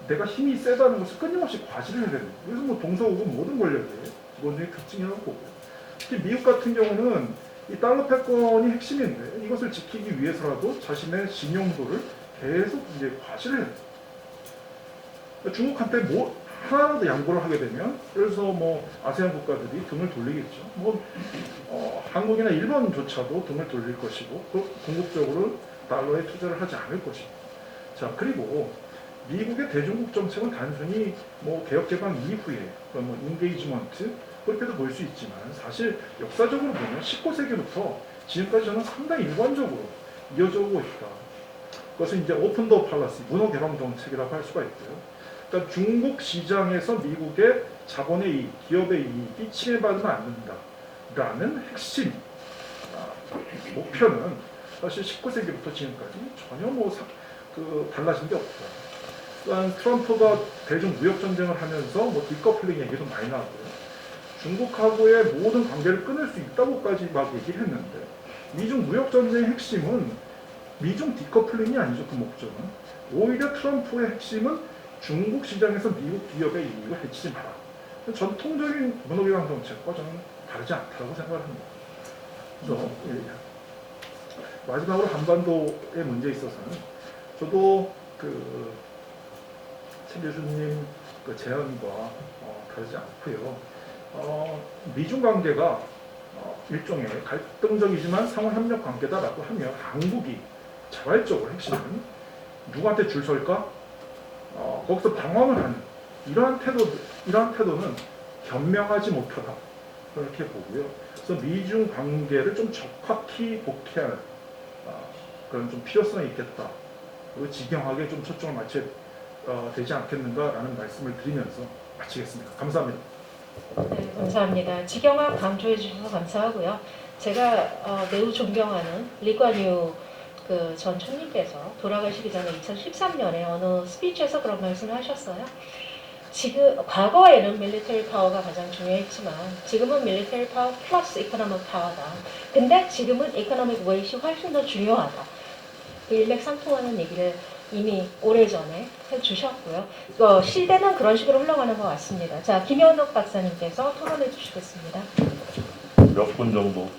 내가 힘이 세다는 것을 끊임없이 과시를 해야 됩니다. 그래서 뭐 동서고금 모든 권력의 기본적인 특징이라고 보고요. 특히 미국 같은 경우는 이 달러 패권이 핵심인데 이것을 지키기 위해서라도 자신의 신용도를 계속 이제 과시를 해요. 중국한테 뭐 하나라도 양보를 하게 되면, 그래서 뭐 아세안 국가들이 등을 돌리겠죠. 한국이나 일본조차도 등을 돌릴 것이고, 궁극적으로 달러에 투자를 하지 않을 것이고. 자, 그리고 미국의 대중국 정책은 단순히 뭐 개혁개방 이후에 뭐 인게이지먼트 그렇게도 볼 수 있지만, 사실 역사적으로 보면 19세기부터 지금까지 저는 상당히 일관적으로 이어져 오고 있다. 그것은 이제 오픈 더 팔라시, 문호 개방 정책이라고 할 수가 있고요. 그러니까 중국 시장에서 미국의 자본의 이익, 기업의 이익이 침해받으면 안 된다라는 핵심 목표는 사실 19세기부터 지금까지 전혀 달라진 게 없다. 또한 트럼프가 대중 무역 전쟁을 하면서 디커플링 얘기도 많이 나왔고요. 중국하고의 모든 관계를 끊을 수 있다고까지 막 얘기했는데, 미중 무역 전쟁의 핵심은 미중 디커플링이 아니죠. 그 목적은 오히려 트럼프의 핵심은 중국 시장에서 미국 기업의 이익을 해치지 마라. 전통적인 문호개방 정책과 저는 다르지 않다고 생각을 합니다. 그래서 마지막으로 한반도의 문제에 있어서는 저도 최 교수님 제안과 다르지 않고요. 미중 관계가 일종의 갈등적이지만 상호 협력 관계다라고 하면 한국이 자발적으로 핵심은 누구한테 줄 설까? 거기서 방황을 하는 이러한 태도는 현명하지 못하다, 그렇게 보고요. 그래서 미중 관계를 좀 적확히 복해할 그런 좀 필요성이 있겠다. 그리고 지경하게 좀 초점을 맞춰야 되지 않겠는가라는 말씀을 드리면서 마치겠습니다. 감사합니다. 네, 감사합니다. 지경학 강조해 주셔서 감사하고요. 제가 매우 존경하는 리관유 전 총리께서 돌아가시기 전에 2013년에 어느 스피치에서 그런 말씀을 하셨어요. 지금 과거에는 밀리터리 파워가 가장 중요했지만 지금은 밀리터리 파워 플러스 이코노믹 파워다. 근데 지금은 이코노믹 웨이시 훨씬 더 중요하다. 그 일맥상통하는 얘기를 이미 오래전에 해주셨고요. 시대는 그런 식으로 흘러가는 것 같습니다. 자, 김현옥 박사님께서 토론해 주시겠습니다. 몇 분 정도?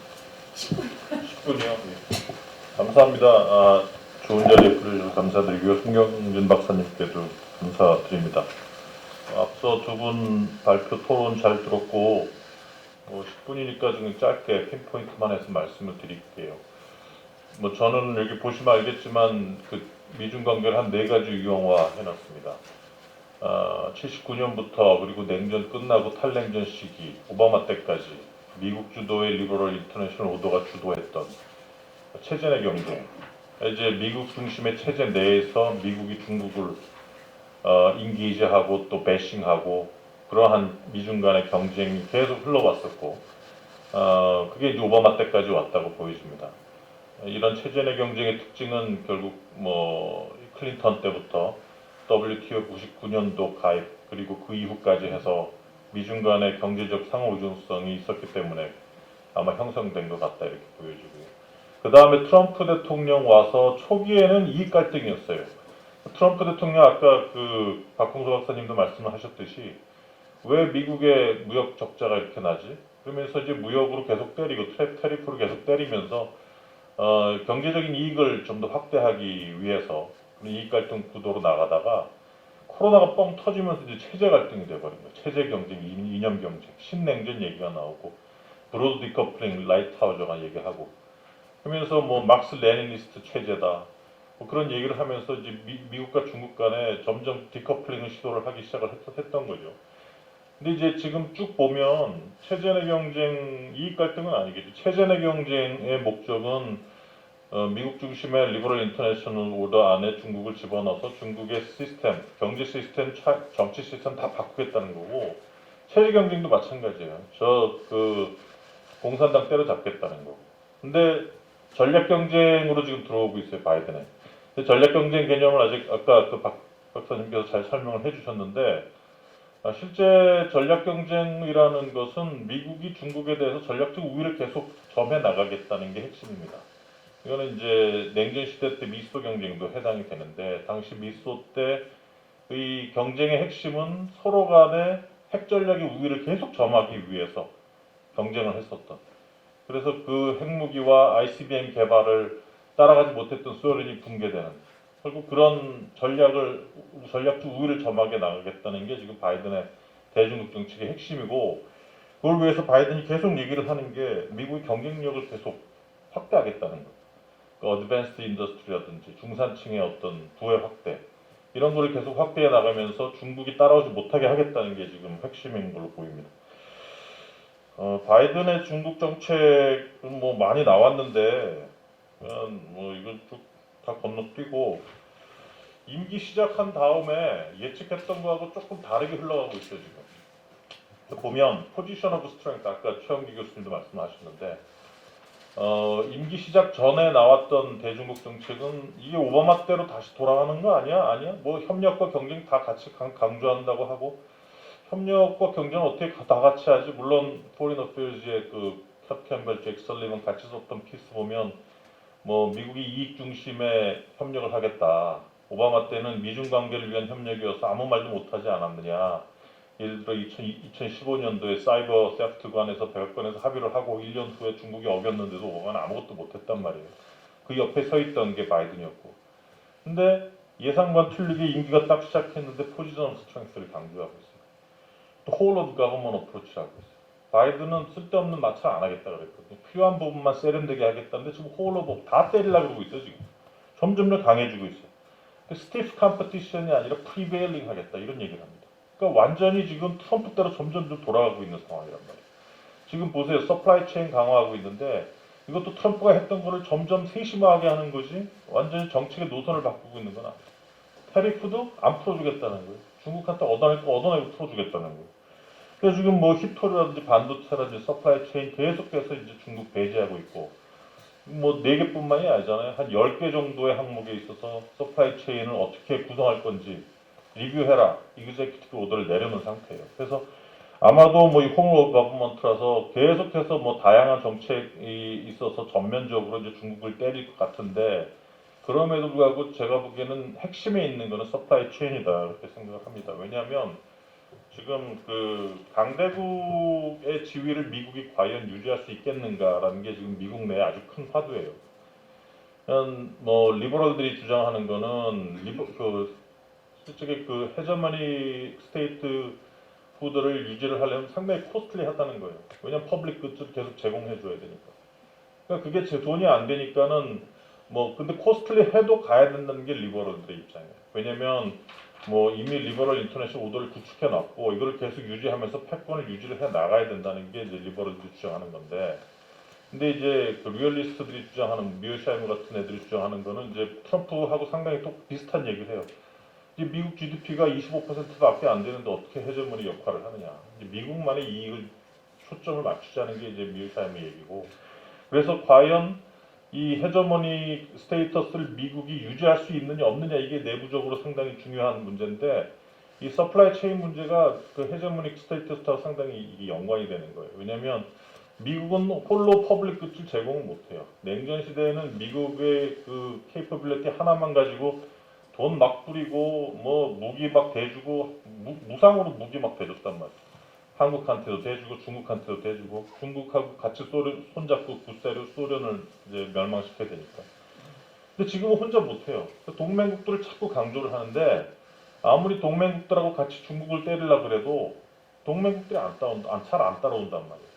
10분. 10분이요? 네. 감사합니다. 좋은 자리에 불러주셔서 감사드리고요. 송경진 박사님께도 감사드립니다. 앞서 두 분 발표 토론 잘 들었고 10분이니까 좀 짧게 핀포인트만 해서 말씀을 드릴게요. 저는 여기 보시면 알겠지만 그 미중 관계를 한 4가지 유형화 해놨습니다. 79년부터 그리고 냉전 끝나고 탈냉전 시기 오바마 때까지 미국 주도의 리버럴 인터내셔널 오더가 주도했던 체제내 경쟁, 이제 미국 중심의 체제 내에서 미국이 중국을 인기이제하고 또 배싱하고 그러한 미중 간의 경쟁이 계속 흘러왔었고 그게 이제 오바마 때까지 왔다고 보여집니다. 이런 체제 내 경쟁의 특징은 결국 클린턴 때부터 WTO 99년도 가입 그리고 그 이후까지 해서 미중 간의 경제적 상호 의존성이 있었기 때문에 아마 형성된 것 같다 이렇게 보여지고요. 그 다음에 트럼프 대통령 와서 초기에는 이익 갈등이었어요. 트럼프 대통령 아까 그 박홍서 박사님도 말씀을 하셨듯이 왜 미국의 무역 적자가 이렇게 나지? 그러면서 이제 무역으로 계속 때리고 테리프로 계속 때리면서 경제적인 이익을 좀 더 확대하기 위해서 이익 갈등 구도로 나가다가 코로나가 뻥 터지면서 이제 체제 갈등이 돼버린 거예요. 체제 경쟁, 이념 경쟁, 신냉전 얘기가 나오고 브로드 디커플링, 라이트하우저가 얘기하고 하면서 막스 레니니스트 체제다. 그런 얘기를 하면서 이제 미국과 중국 간에 점점 디커플링을 시도를 하기 시작을 했던 거죠. 근데 이제 지금 쭉 보면 체제 내 경쟁, 이익 갈등은 아니겠죠. 체제 내 경쟁의 목적은 미국 중심의 리버럴 인터내셔널 오더 안에 중국을 집어넣어서 중국의 시스템, 경제 시스템, 정치 시스템 다 바꾸겠다는 거고 체제 경쟁도 마찬가지예요. 공산당 때려잡겠다는 거고. 근데 전략 경쟁으로 지금 들어오고 있어요, 바이든에. 근데 전략 경쟁 개념을 아직 아까 그 박 박사님께서 잘 설명을 해주셨는데 실제 전략 경쟁이라는 것은 미국이 중국에 대해서 전략적 우위를 계속 점해 나가겠다는 게 핵심입니다. 이거는 이제 냉전 시대 때 미소 경쟁도 해당이 되는데 당시 미소 때의 경쟁의 핵심은 서로 간의 핵 전략의 우위를 계속 점하기 위해서 경쟁을 했었던. 그래서 그 핵무기와 ICBM 개발을 따라가지 못했던 소련이 붕괴되는. 결국 그런 전략적 우위를 점하게 나가겠다는 게 지금 바이든의 대중국 정책의 핵심이고 그걸 위해서 바이든이 계속 얘기를 하는 게 미국의 경쟁력을 계속 확대하겠다는 거. 어드밴스드 인더스트리라든지 중산층의 어떤 부의 확대 이런 거를 계속 확대해 나가면서 중국이 따라오지 못하게 하겠다는 게 지금 핵심인 걸로 보입니다. 바이든의 중국 정책은 많이 나왔는데 이걸 쭉 다 건너뛰고 임기 시작한 다음에 예측했던 거하고 조금 다르게 흘러가고 있어요 지금. 보면 포지션 오브 스트렝스 아까 최영기 교수님도 말씀하셨는데 임기 시작 전에 나왔던 대중국 정책은 이게 오바마 때로 다시 돌아가는 거 아니야? 아니야? 협력과 경쟁 다 같이 강조한다고 하고 협력과 경쟁은 어떻게 다 같이 하지? 물론 포린 어페어즈의 캡 캠벨, 잭 설리번 같이 썼던 피스 보면 미국이 이익 중심의 협력을 하겠다. 오바마 때는 미중 관계를 위한 협력이어서 아무 말도 못하지 않았느냐. 예를 들어 2015년도에 사이버 세프트 관해서 백악관에서 합의를 하고 1년 후에 중국이 어겼는데도 오바마는 아무것도 못했단 말이에요. 그 옆에 서 있던 게 바이든이었고. 근데 예상과 틀리게 임기가 딱 시작했는데 포지션 오브 스트렝스를 강조하고 있어요. 또 whole of government approach라고 했어요. 바이든은 쓸데없는 마찰 안 하겠다 그랬거든요. 필요한 부분만 세련되게 하겠다는데 지금 whole of 다 때리려고 그러고 있어요 지금. 점점 더 강해지고 있어요. 스티프 컴피티션이 아니라 프리베일링 하겠다 이런 얘기를 합니다. 그러니까 완전히 지금 트럼프 때로 점점 더 돌아가고 있는 상황이란 말이에요. 지금 보세요. 서플라이 체인 강화하고 있는데 이것도 트럼프가 했던 거를 점점 세심하게 하는 거지 완전히 정책의 노선을 바꾸고 있는 건 아니에요. 테리프도 안 풀어주겠다는 거예요. 중국한테 얻어내고 풀어주겠다는 거예요. 그래서 지금 히토리라든지 반도체라든지 서플라이 체인 계속해서 이제 중국 배제하고 있고 4개뿐만이 아니잖아요. 한 10개 정도의 항목에 있어서 서플라이 체인을 어떻게 구성할 건지 리뷰해라. 이그제큐티브 오더를 내려놓은 상태예요. 그래서 아마도 이 홈 거버먼트라서 계속해서 다양한 정책이 있어서 전면적으로 이제 중국을 때릴 것 같은데 그럼에도 불구하고 제가 보기에는 핵심에 있는 거는 서플라이 체인이다 이렇게 생각을 합니다. 왜냐하면 지금 강대국의 지위를 미국이 과연 유지할 수 있겠는가라는 게 지금 미국 내에 아주 큰 화두예요. 뭐 리버럴들이 주장하는 거는 솔직히 그 헤저머니 스테이트 푸드를 유지를 하려면 상당히 코스틀리하다는 거예요. 왜냐면 퍼블릭 굿즈를 계속 제공해 줘야 되니까. 그러니까 그게 제 돈이 안 되니까는 뭐 근데 코스틀리 해도 가야 된다는 게 리버럴들의 입장이에요. 왜냐면 뭐 이미 리버럴 인터내셔널 오더를 구축해 놨고 이걸 계속 유지하면서 패권을 유지를 해 나가야 된다는 게 이제 리버럴들이 주장하는 건데, 근데 이제 그 리얼리스트들이 주장하는 미어샤이머 같은 애들이 주장하는 거는 이제 트럼프하고 상당히 또 비슷한 얘기를 해요. 이제 미국 GDP가 25%밖에 안 되는데 어떻게 헤저머니 역할을 하느냐. 이제 미국만의 이익을 초점을 맞추자는 게 이제 미어샤이머 얘기고. 그래서 과연 이 헤저머니 스테이터스를 미국이 유지할 수 있느냐 없느냐, 이게 내부적으로 상당히 중요한 문제인데, 이 서플라이 체인 문제가 그 헤저머니 스테이터스하고 상당히 이게 연관이 되는 거예요. 왜냐하면 미국은 홀로 퍼블릭 굿즈를 제공을 못해요. 냉전 시대에는 미국의 그 케이퍼빌리티 하나만 가지고 돈 막 뿌리고 뭐 무기 막 대주고 무상으로 무기 막 대줬단 말이에요. 한국한테도 대주고 중국한테도 대주고, 중국하고 같이 손잡고 굳세로 소련을 이제 멸망시켜야 되니까. 근데 지금은 혼자 못해요. 동맹국들을 자꾸 강조를 하는데 아무리 동맹국들하고 같이 중국을 때리려고 그래도 동맹국들이 잘 안 따라온단 말이에요.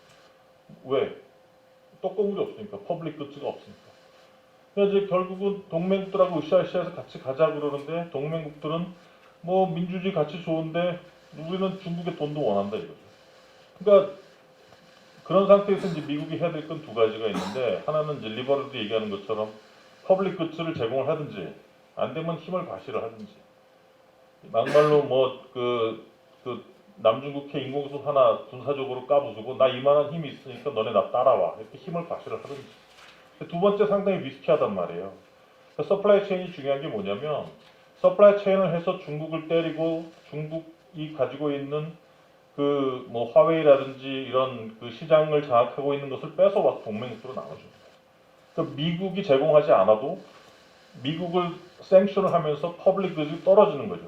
왜? 떡고물이 없으니까, 퍼블릭 굿즈가 없으니까. 그래서 이제 결국은 동맹국들하고 으쌰으쌰해서 같이 가자 그러는데 동맹국들은 뭐 민주주의 같이 좋은데 우리는 중국의 돈도 원한다 이거죠. 그러니까 그런 상태에서 이제 미국이 해야 될 건 두 가지가 있는데, 하나는 이제 리버럴도 얘기하는 것처럼 퍼블릭 굿즈를 제공을 하든지, 안 되면 힘을 과시를 하든지. 막말로 뭐 남중국해 인공수소 하나 군사적으로 까부수고 나 이만한 힘이 있으니까 너네 나 따라와, 이렇게 힘을 과시를 하든지. 두 번째 상당히 리스키하단 말이에요. 서플라이 체인이 중요한 게 뭐냐면, 서플라이 체인을 해서 중국을 때리고 중국이 가지고 있는 그 뭐 화웨이라든지 이런 그 시장을 장악하고 있는 것을 뺏어와서 동맹국으로 나눠줍니다. 그러니까 미국이 제공하지 않아도 미국을 생션을 하면서 퍼블릭 굿이 떨어지는 거죠.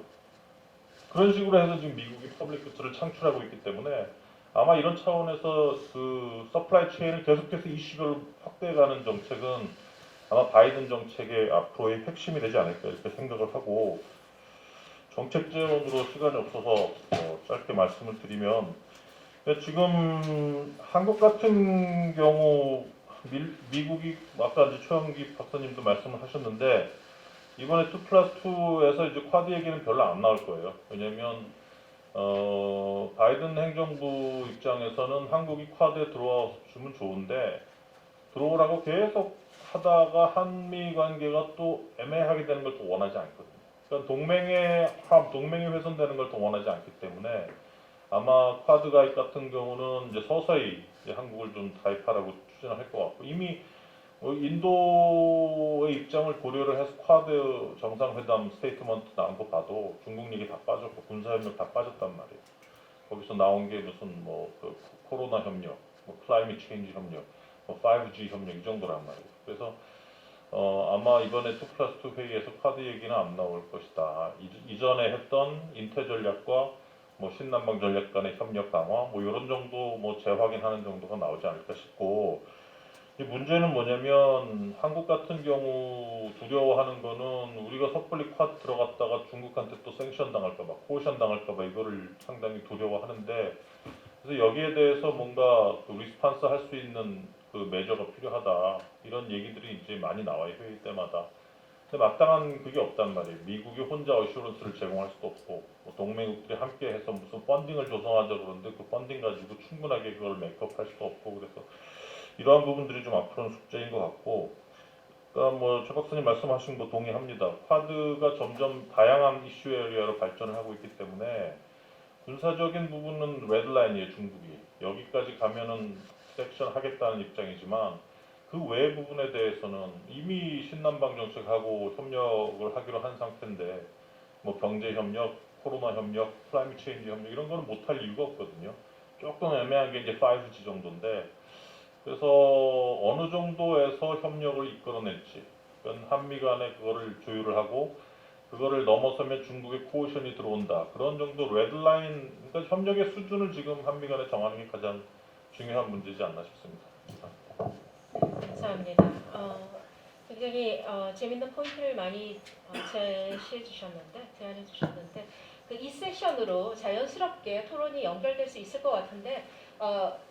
그런 식으로 해서 지금 미국이 퍼블릭 굿을 창출하고 있기 때문에 아마 이런 차원에서 그 서플라이 체인을 계속해서 이슈별로 확대해가는 정책은 아마 바이든 정책의 앞으로의 핵심이 되지 않을까 이렇게 생각을 하고, 정책 재원으로 시간이 없어서 짧게 말씀을 드리면, 지금 한국 같은 경우 미국이 아까 이제 최영기 박사님도 말씀을 하셨는데 이번에 2+2에서 이제 쿼드 얘기는 별로 안 나올 거예요. 왜냐면 바이든 행정부 입장에서는 한국이 쿼드에 들어와 주면 좋은데 들어오라고 계속 하다가 한미 관계가 또 애매하게 되는 걸 또 원하지 않거든요. 그러니까 동맹이 훼손되는 걸 또 원하지 않기 때문에 아마 쿼드 가입 같은 경우는 이제 서서히 이제 한국을 좀 가입하라고 추진을 할 것 같고, 이미 뭐 인도의 입장을 고려를 해서 쿼드 정상회담 스테이트먼트 나온 거 봐도 중국 얘기 다 빠졌고 군사협력 다 빠졌단 말이에요. 거기서 나온 게 무슨 그 코로나 협력, 뭐 클라이밋 체인지 협력, 뭐 5G 협력 이 정도란 말이에요. 그래서 아마 이번에 2+2 회의에서 쿼드 얘기는 안 나올 것이다. 이전에 했던 인태 전략과 뭐 신남방 전략 간의 협력 강화, 뭐 이런 정도 뭐 재확인하는 정도가 나오지 않을까 싶고, 이 문제는 뭐냐면 한국 같은 경우 두려워하는 거는 우리가 섣불리 쿼드 들어갔다가 중국한테 또 생션 당할까봐, 코어션 당할까봐 이거를 상당히 두려워하는데, 그래서 여기에 대해서 뭔가 그 리스판스 할 수 있는 그 메저가 필요하다, 이런 얘기들이 이제 많이 나와요, 회의 때마다. 근데 마땅한 그게 없단 말이에요. 미국이 혼자 어슈런스를 제공할 수도 없고, 뭐 동맹국들이 함께해서 무슨 펀딩을 조성하자 그러는데 그 펀딩 가지고 충분하게 그걸 메이크업할 수도 없고, 그래서 이러한 부분들이 좀 앞으로는 숙제인 것 같고, 그러니까 뭐 최 박사님 말씀하신 거 동의합니다. 쿼드가 점점 다양한 이슈 에리어로 발전을 하고 있기 때문에 군사적인 부분은 레드라인이에요, 중국이. 여기까지 가면은 섹션 하겠다는 입장이지만 그 외의 부분에 대해서는 이미 신남방 정책하고 협력을 하기로 한 상태인데, 뭐 경제 협력, 코로나 협력, 클라이밋 체인지 협력 이런 거는 못할 이유가 없거든요. 조금 애매한 게 이제 5G 정도인데, 그래서 어느 정도에서 협력을 이끌어낼지, 그건 한미 간에 그거를 조율을 하고 그거를 넘어서면 중국의 코어션이 들어온다, 그런 정도 레드라인, 그러니까 협력의 수준을 지금 한미 간에 정하는 게 가장 중요한 문제지 않나 싶습니다. 감사합니다. 굉장히 재밌는 포인트를 많이 제안해 주셨는데 그 이 세션으로 자연스럽게 토론이 연결될 수 있을 것 같은데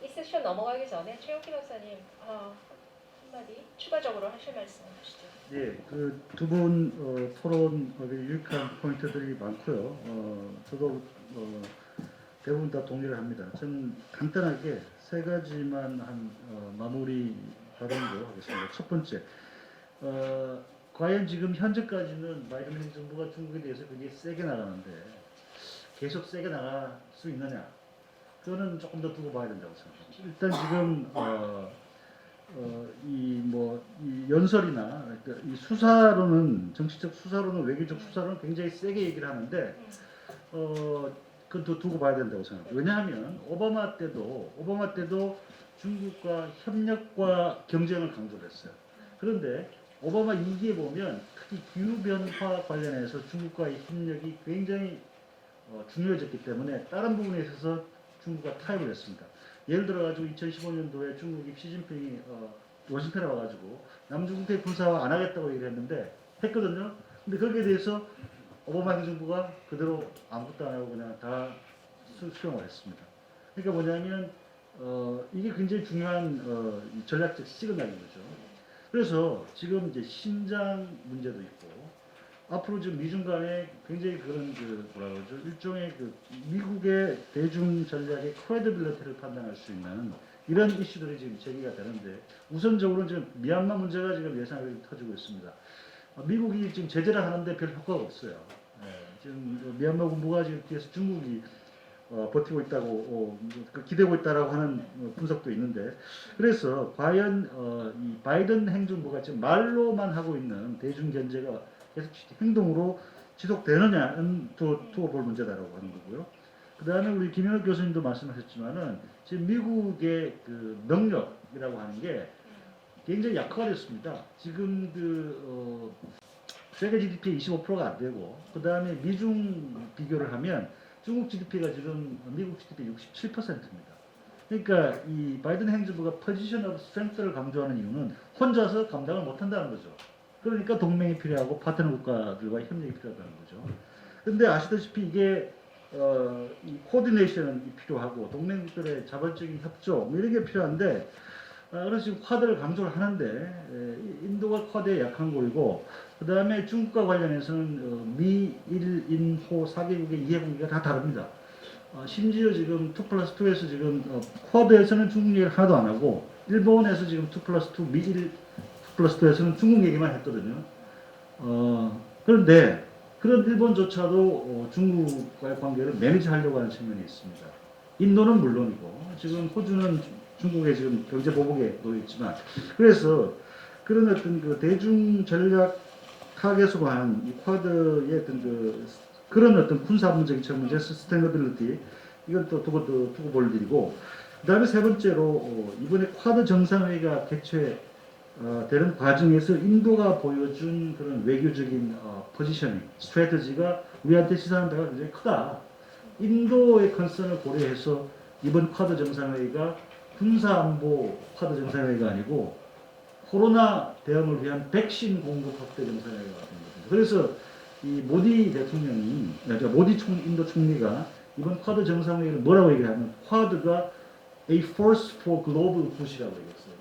이 세션 넘어가기 전에 최영기 박사님 한마디 추가적으로 하실 말씀 해주시죠. 예, 그 두 분 토론 유익한 포인트들이 많고요. 저도 대부분 다 동의를 합니다. 저는 간단하게 세 가지만 마무리 발언으로 하겠습니다. 첫 번째, 과연 지금 현재까지는 바이든 행정부가 중국에 대해서 굉장히 세게 나가는데 계속 세게 나갈 수 있느냐? 그거는 조금 더 두고 봐야 된다고 생각합니다. 일단 지금 이 연설이나 이 수사로는 정치적 수사로는 외교적 수사로는 굉장히 세게 얘기를 하는데 그건 더 두고 봐야 된다고 생각합니다. 왜냐하면 오바마 때도 중국과 협력과 경쟁을 강조를 했어요. 그런데 오바마 2기에 보면 특히 기후변화 관련해서 중국과의 협력이 굉장히 중요해졌기 때문에 다른 부분에 있어서 중국과 타협을 했습니다. 예를 들어가지고 2015년도에 중국이 시진핑이 워싱턴에 와가지고 남중국해 군사화 안 하겠다고 얘기했는데 했거든요. 근데 거기에 대해서 오바마 행정부가 그대로 아무것도 안 하고 그냥 다 수용을 했습니다. 그러니까 뭐냐면 이게 굉장히 중요한 전략적 시그널인 거죠. 그래서 지금 이제 신장 문제도 있고 앞으로 지금 미중 간에 굉장히 그런 일종의 미국의 대중 전략의 크레디빌리티를 판단할 수 있는 이런 이슈들이 지금 제기가 되는데 우선적으로 지금 미얀마 문제가 지금 예상이 터지고 있습니다. 미국이 지금 제재를 하는데 별 효과가 없어요. 지금 미얀마 군부가 지금 뒤에서 중국이 버티고 있다고 기대고 있다라고 하는 분석도 있는데 그래서 과연 이 바이든 행정부가 지금 말로만 하고 있는 대중 견제가 계속 행동으로 지속되느냐는 두고 볼 문제다라고 하는 거고요. 그 다음에 우리 김영혁 교수님도 말씀하셨지만은 지금 미국의 그 능력이라고 하는 게 굉장히 약화가 됐습니다. 지금 세계 GDP의 25%가 안 되고 그 다음에 미중 비교를 하면 중국 GDP가 지금 미국 GDP 67%입니다. 그러니까 이 바이든 행정부가 포지션 오브 스트렝스를 강조하는 이유는 혼자서 감당을 못한다는 거죠. 그러니까 동맹이 필요하고 파트너 국가들과 협력이 필요하다는 거죠. 근데 아시다시피 이게 이 코디네이션이 필요하고 동맹국들의 자발적인 협조 이런 게 필요한데 그래서 지금 쿼드를 강조를 하는데 인도가 쿼드에 약한 거이고 그 다음에 중국과 관련해서는 미, 일, 인, 호 4개국의 이해관계가 다 다릅니다. 심지어 지금 2+2에서 지금 쿼드에서는 중국 얘기를 하나도 안 하고 일본에서 지금 2+2, 미, 일 2+2에서는 중국 얘기만 했거든요. 그런데 그런 일본조차도 중국과의 관계를 매니지하려고 하는 측면이 있습니다. 인도는 물론이고 지금 호주는 중국에 지금 경제 보복에 놓여 있지만 그래서 그런 어떤 그 대중 전략 타겟으로 한 이 쿼드의 어떤 그런 어떤 군사 문제적 문제, 스테너빌리티 이건 또 두고 볼 일이고 그다음에 세 번째로 이번에 쿼드 정상회의가 개최되는 과정에서 인도가 보여준 그런 외교적인 포지셔닝, 스트래티지가 우리한테 시사하는 바가 굉장히 크다. 인도의 컨선을 고려해서 이번 쿼드 정상회의가 군사안보 쿼드 정상회의가 아니고 코로나 대응을 위한 백신 공급 확대 정상회의가 된 거죠. 그래서 이 모디 대통령이, 인도 총리가 이번 쿼드 정상회의를 뭐라고 얘기하면 쿼드가 a force for global good이라고 얘기했어요.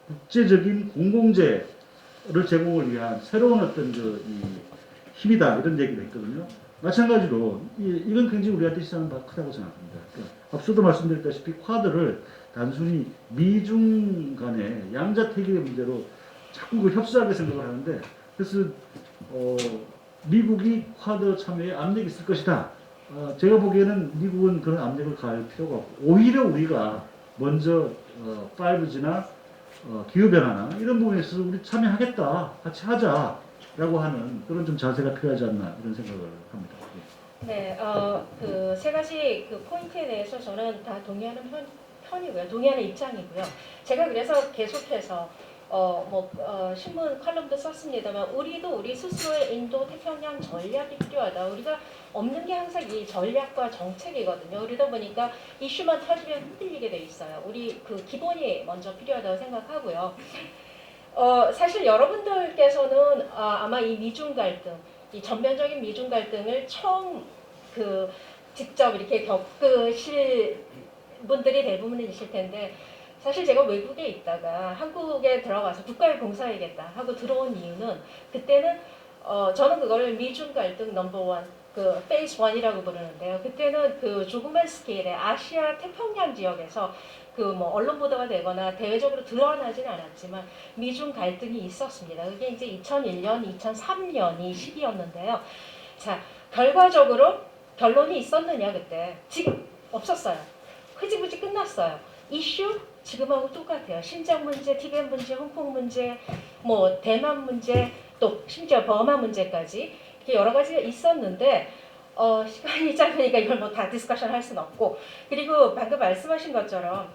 국제적인 공공재를 제공을 위한 새로운 어떤 이 힘이다 이런 얘기를 했거든요. 마찬가지로 이건 굉장히 우리한테 시사하는 바가 크다고 생각합니다. 그러니까 앞서도 말씀드렸다시피 쿼드를 단순히 미중 간의 양자택일의 문제로 자꾸 그 협소하게 생각을 하는데 그래서 미국이 쿼드 참여에 압력이 있을 것이다. 제가 보기에는 미국은 그런 압력을 가할 필요가 없고 오히려 우리가 먼저 5G나 기후변화나 이런 부분에 있어서 우리 참여하겠다, 같이 하자라고 하는 그런 좀 자세가 필요하지 않나 이런 생각을 합니다. 네, 그 세 가지 그 포인트에 대해서 저는 다 동의하는 편이고요, 동의하는 입장이고요. 제가 그래서 계속해서 신문 칼럼도 썼습니다만 우리도 우리 스스로의 인도 태평양 전략이 필요하다. 우리가 없는 게 항상 이 전략과 정책이거든요. 그러다 보니까 이슈만 터지면 흔들리게 돼 있어요. 우리 그 기본이 먼저 필요하다고 생각하고요. 사실 여러분들께서는 아마 이 미중 갈등, 이 전면적인 미중 갈등을 처음 직접 이렇게 겪으실 분들이 대부분이실 텐데, 사실 제가 외국에 있다가 한국에 들어가서 국가에 봉사하겠다 하고 들어온 이유는, 그때는 저는 그거를 미중 갈등 넘버 1, 페이스 1이라고 부르는데요. 그때는 조그만 스케일의 아시아 태평양 지역에서 뭐 언론 보도가 되거나 대외적으로 드러나지는 않았지만 미중 갈등이 있었습니다. 그게 이제 2001년, 2003년이 시기였는데요. 자, 결과적으로 결론이 있었느냐 그때? 지금 없었어요. 흐지부지 끝났어요. 이슈 지금하고 똑같아요. 신장 문제, 티벳 문제, 홍콩 문제, 뭐 대만 문제, 또 심지어 버마 문제까지 이렇게 여러 가지가 있었는데 시간이 짧으니까 이걸 뭐 다 디스커션 할 수는 없고, 그리고 방금 말씀하신 것처럼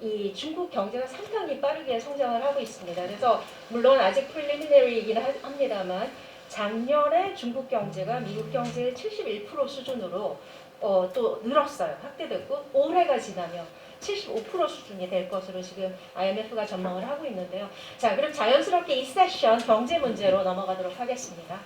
이 중국 경제가 상당히 빠르게 성장을 하고 있습니다. 그래서 물론 아직 프리리미너리이긴 합니다만 작년에 중국 경제가 미국 경제의 71% 수준으로 또 늘었어요. 확대됐고 올해가 지나면 75% 수준이 될 것으로 지금 IMF가 전망을 하고 있는데요. 자, 그럼 자연스럽게 이 세션 경제 문제로 넘어가도록 하겠습니다.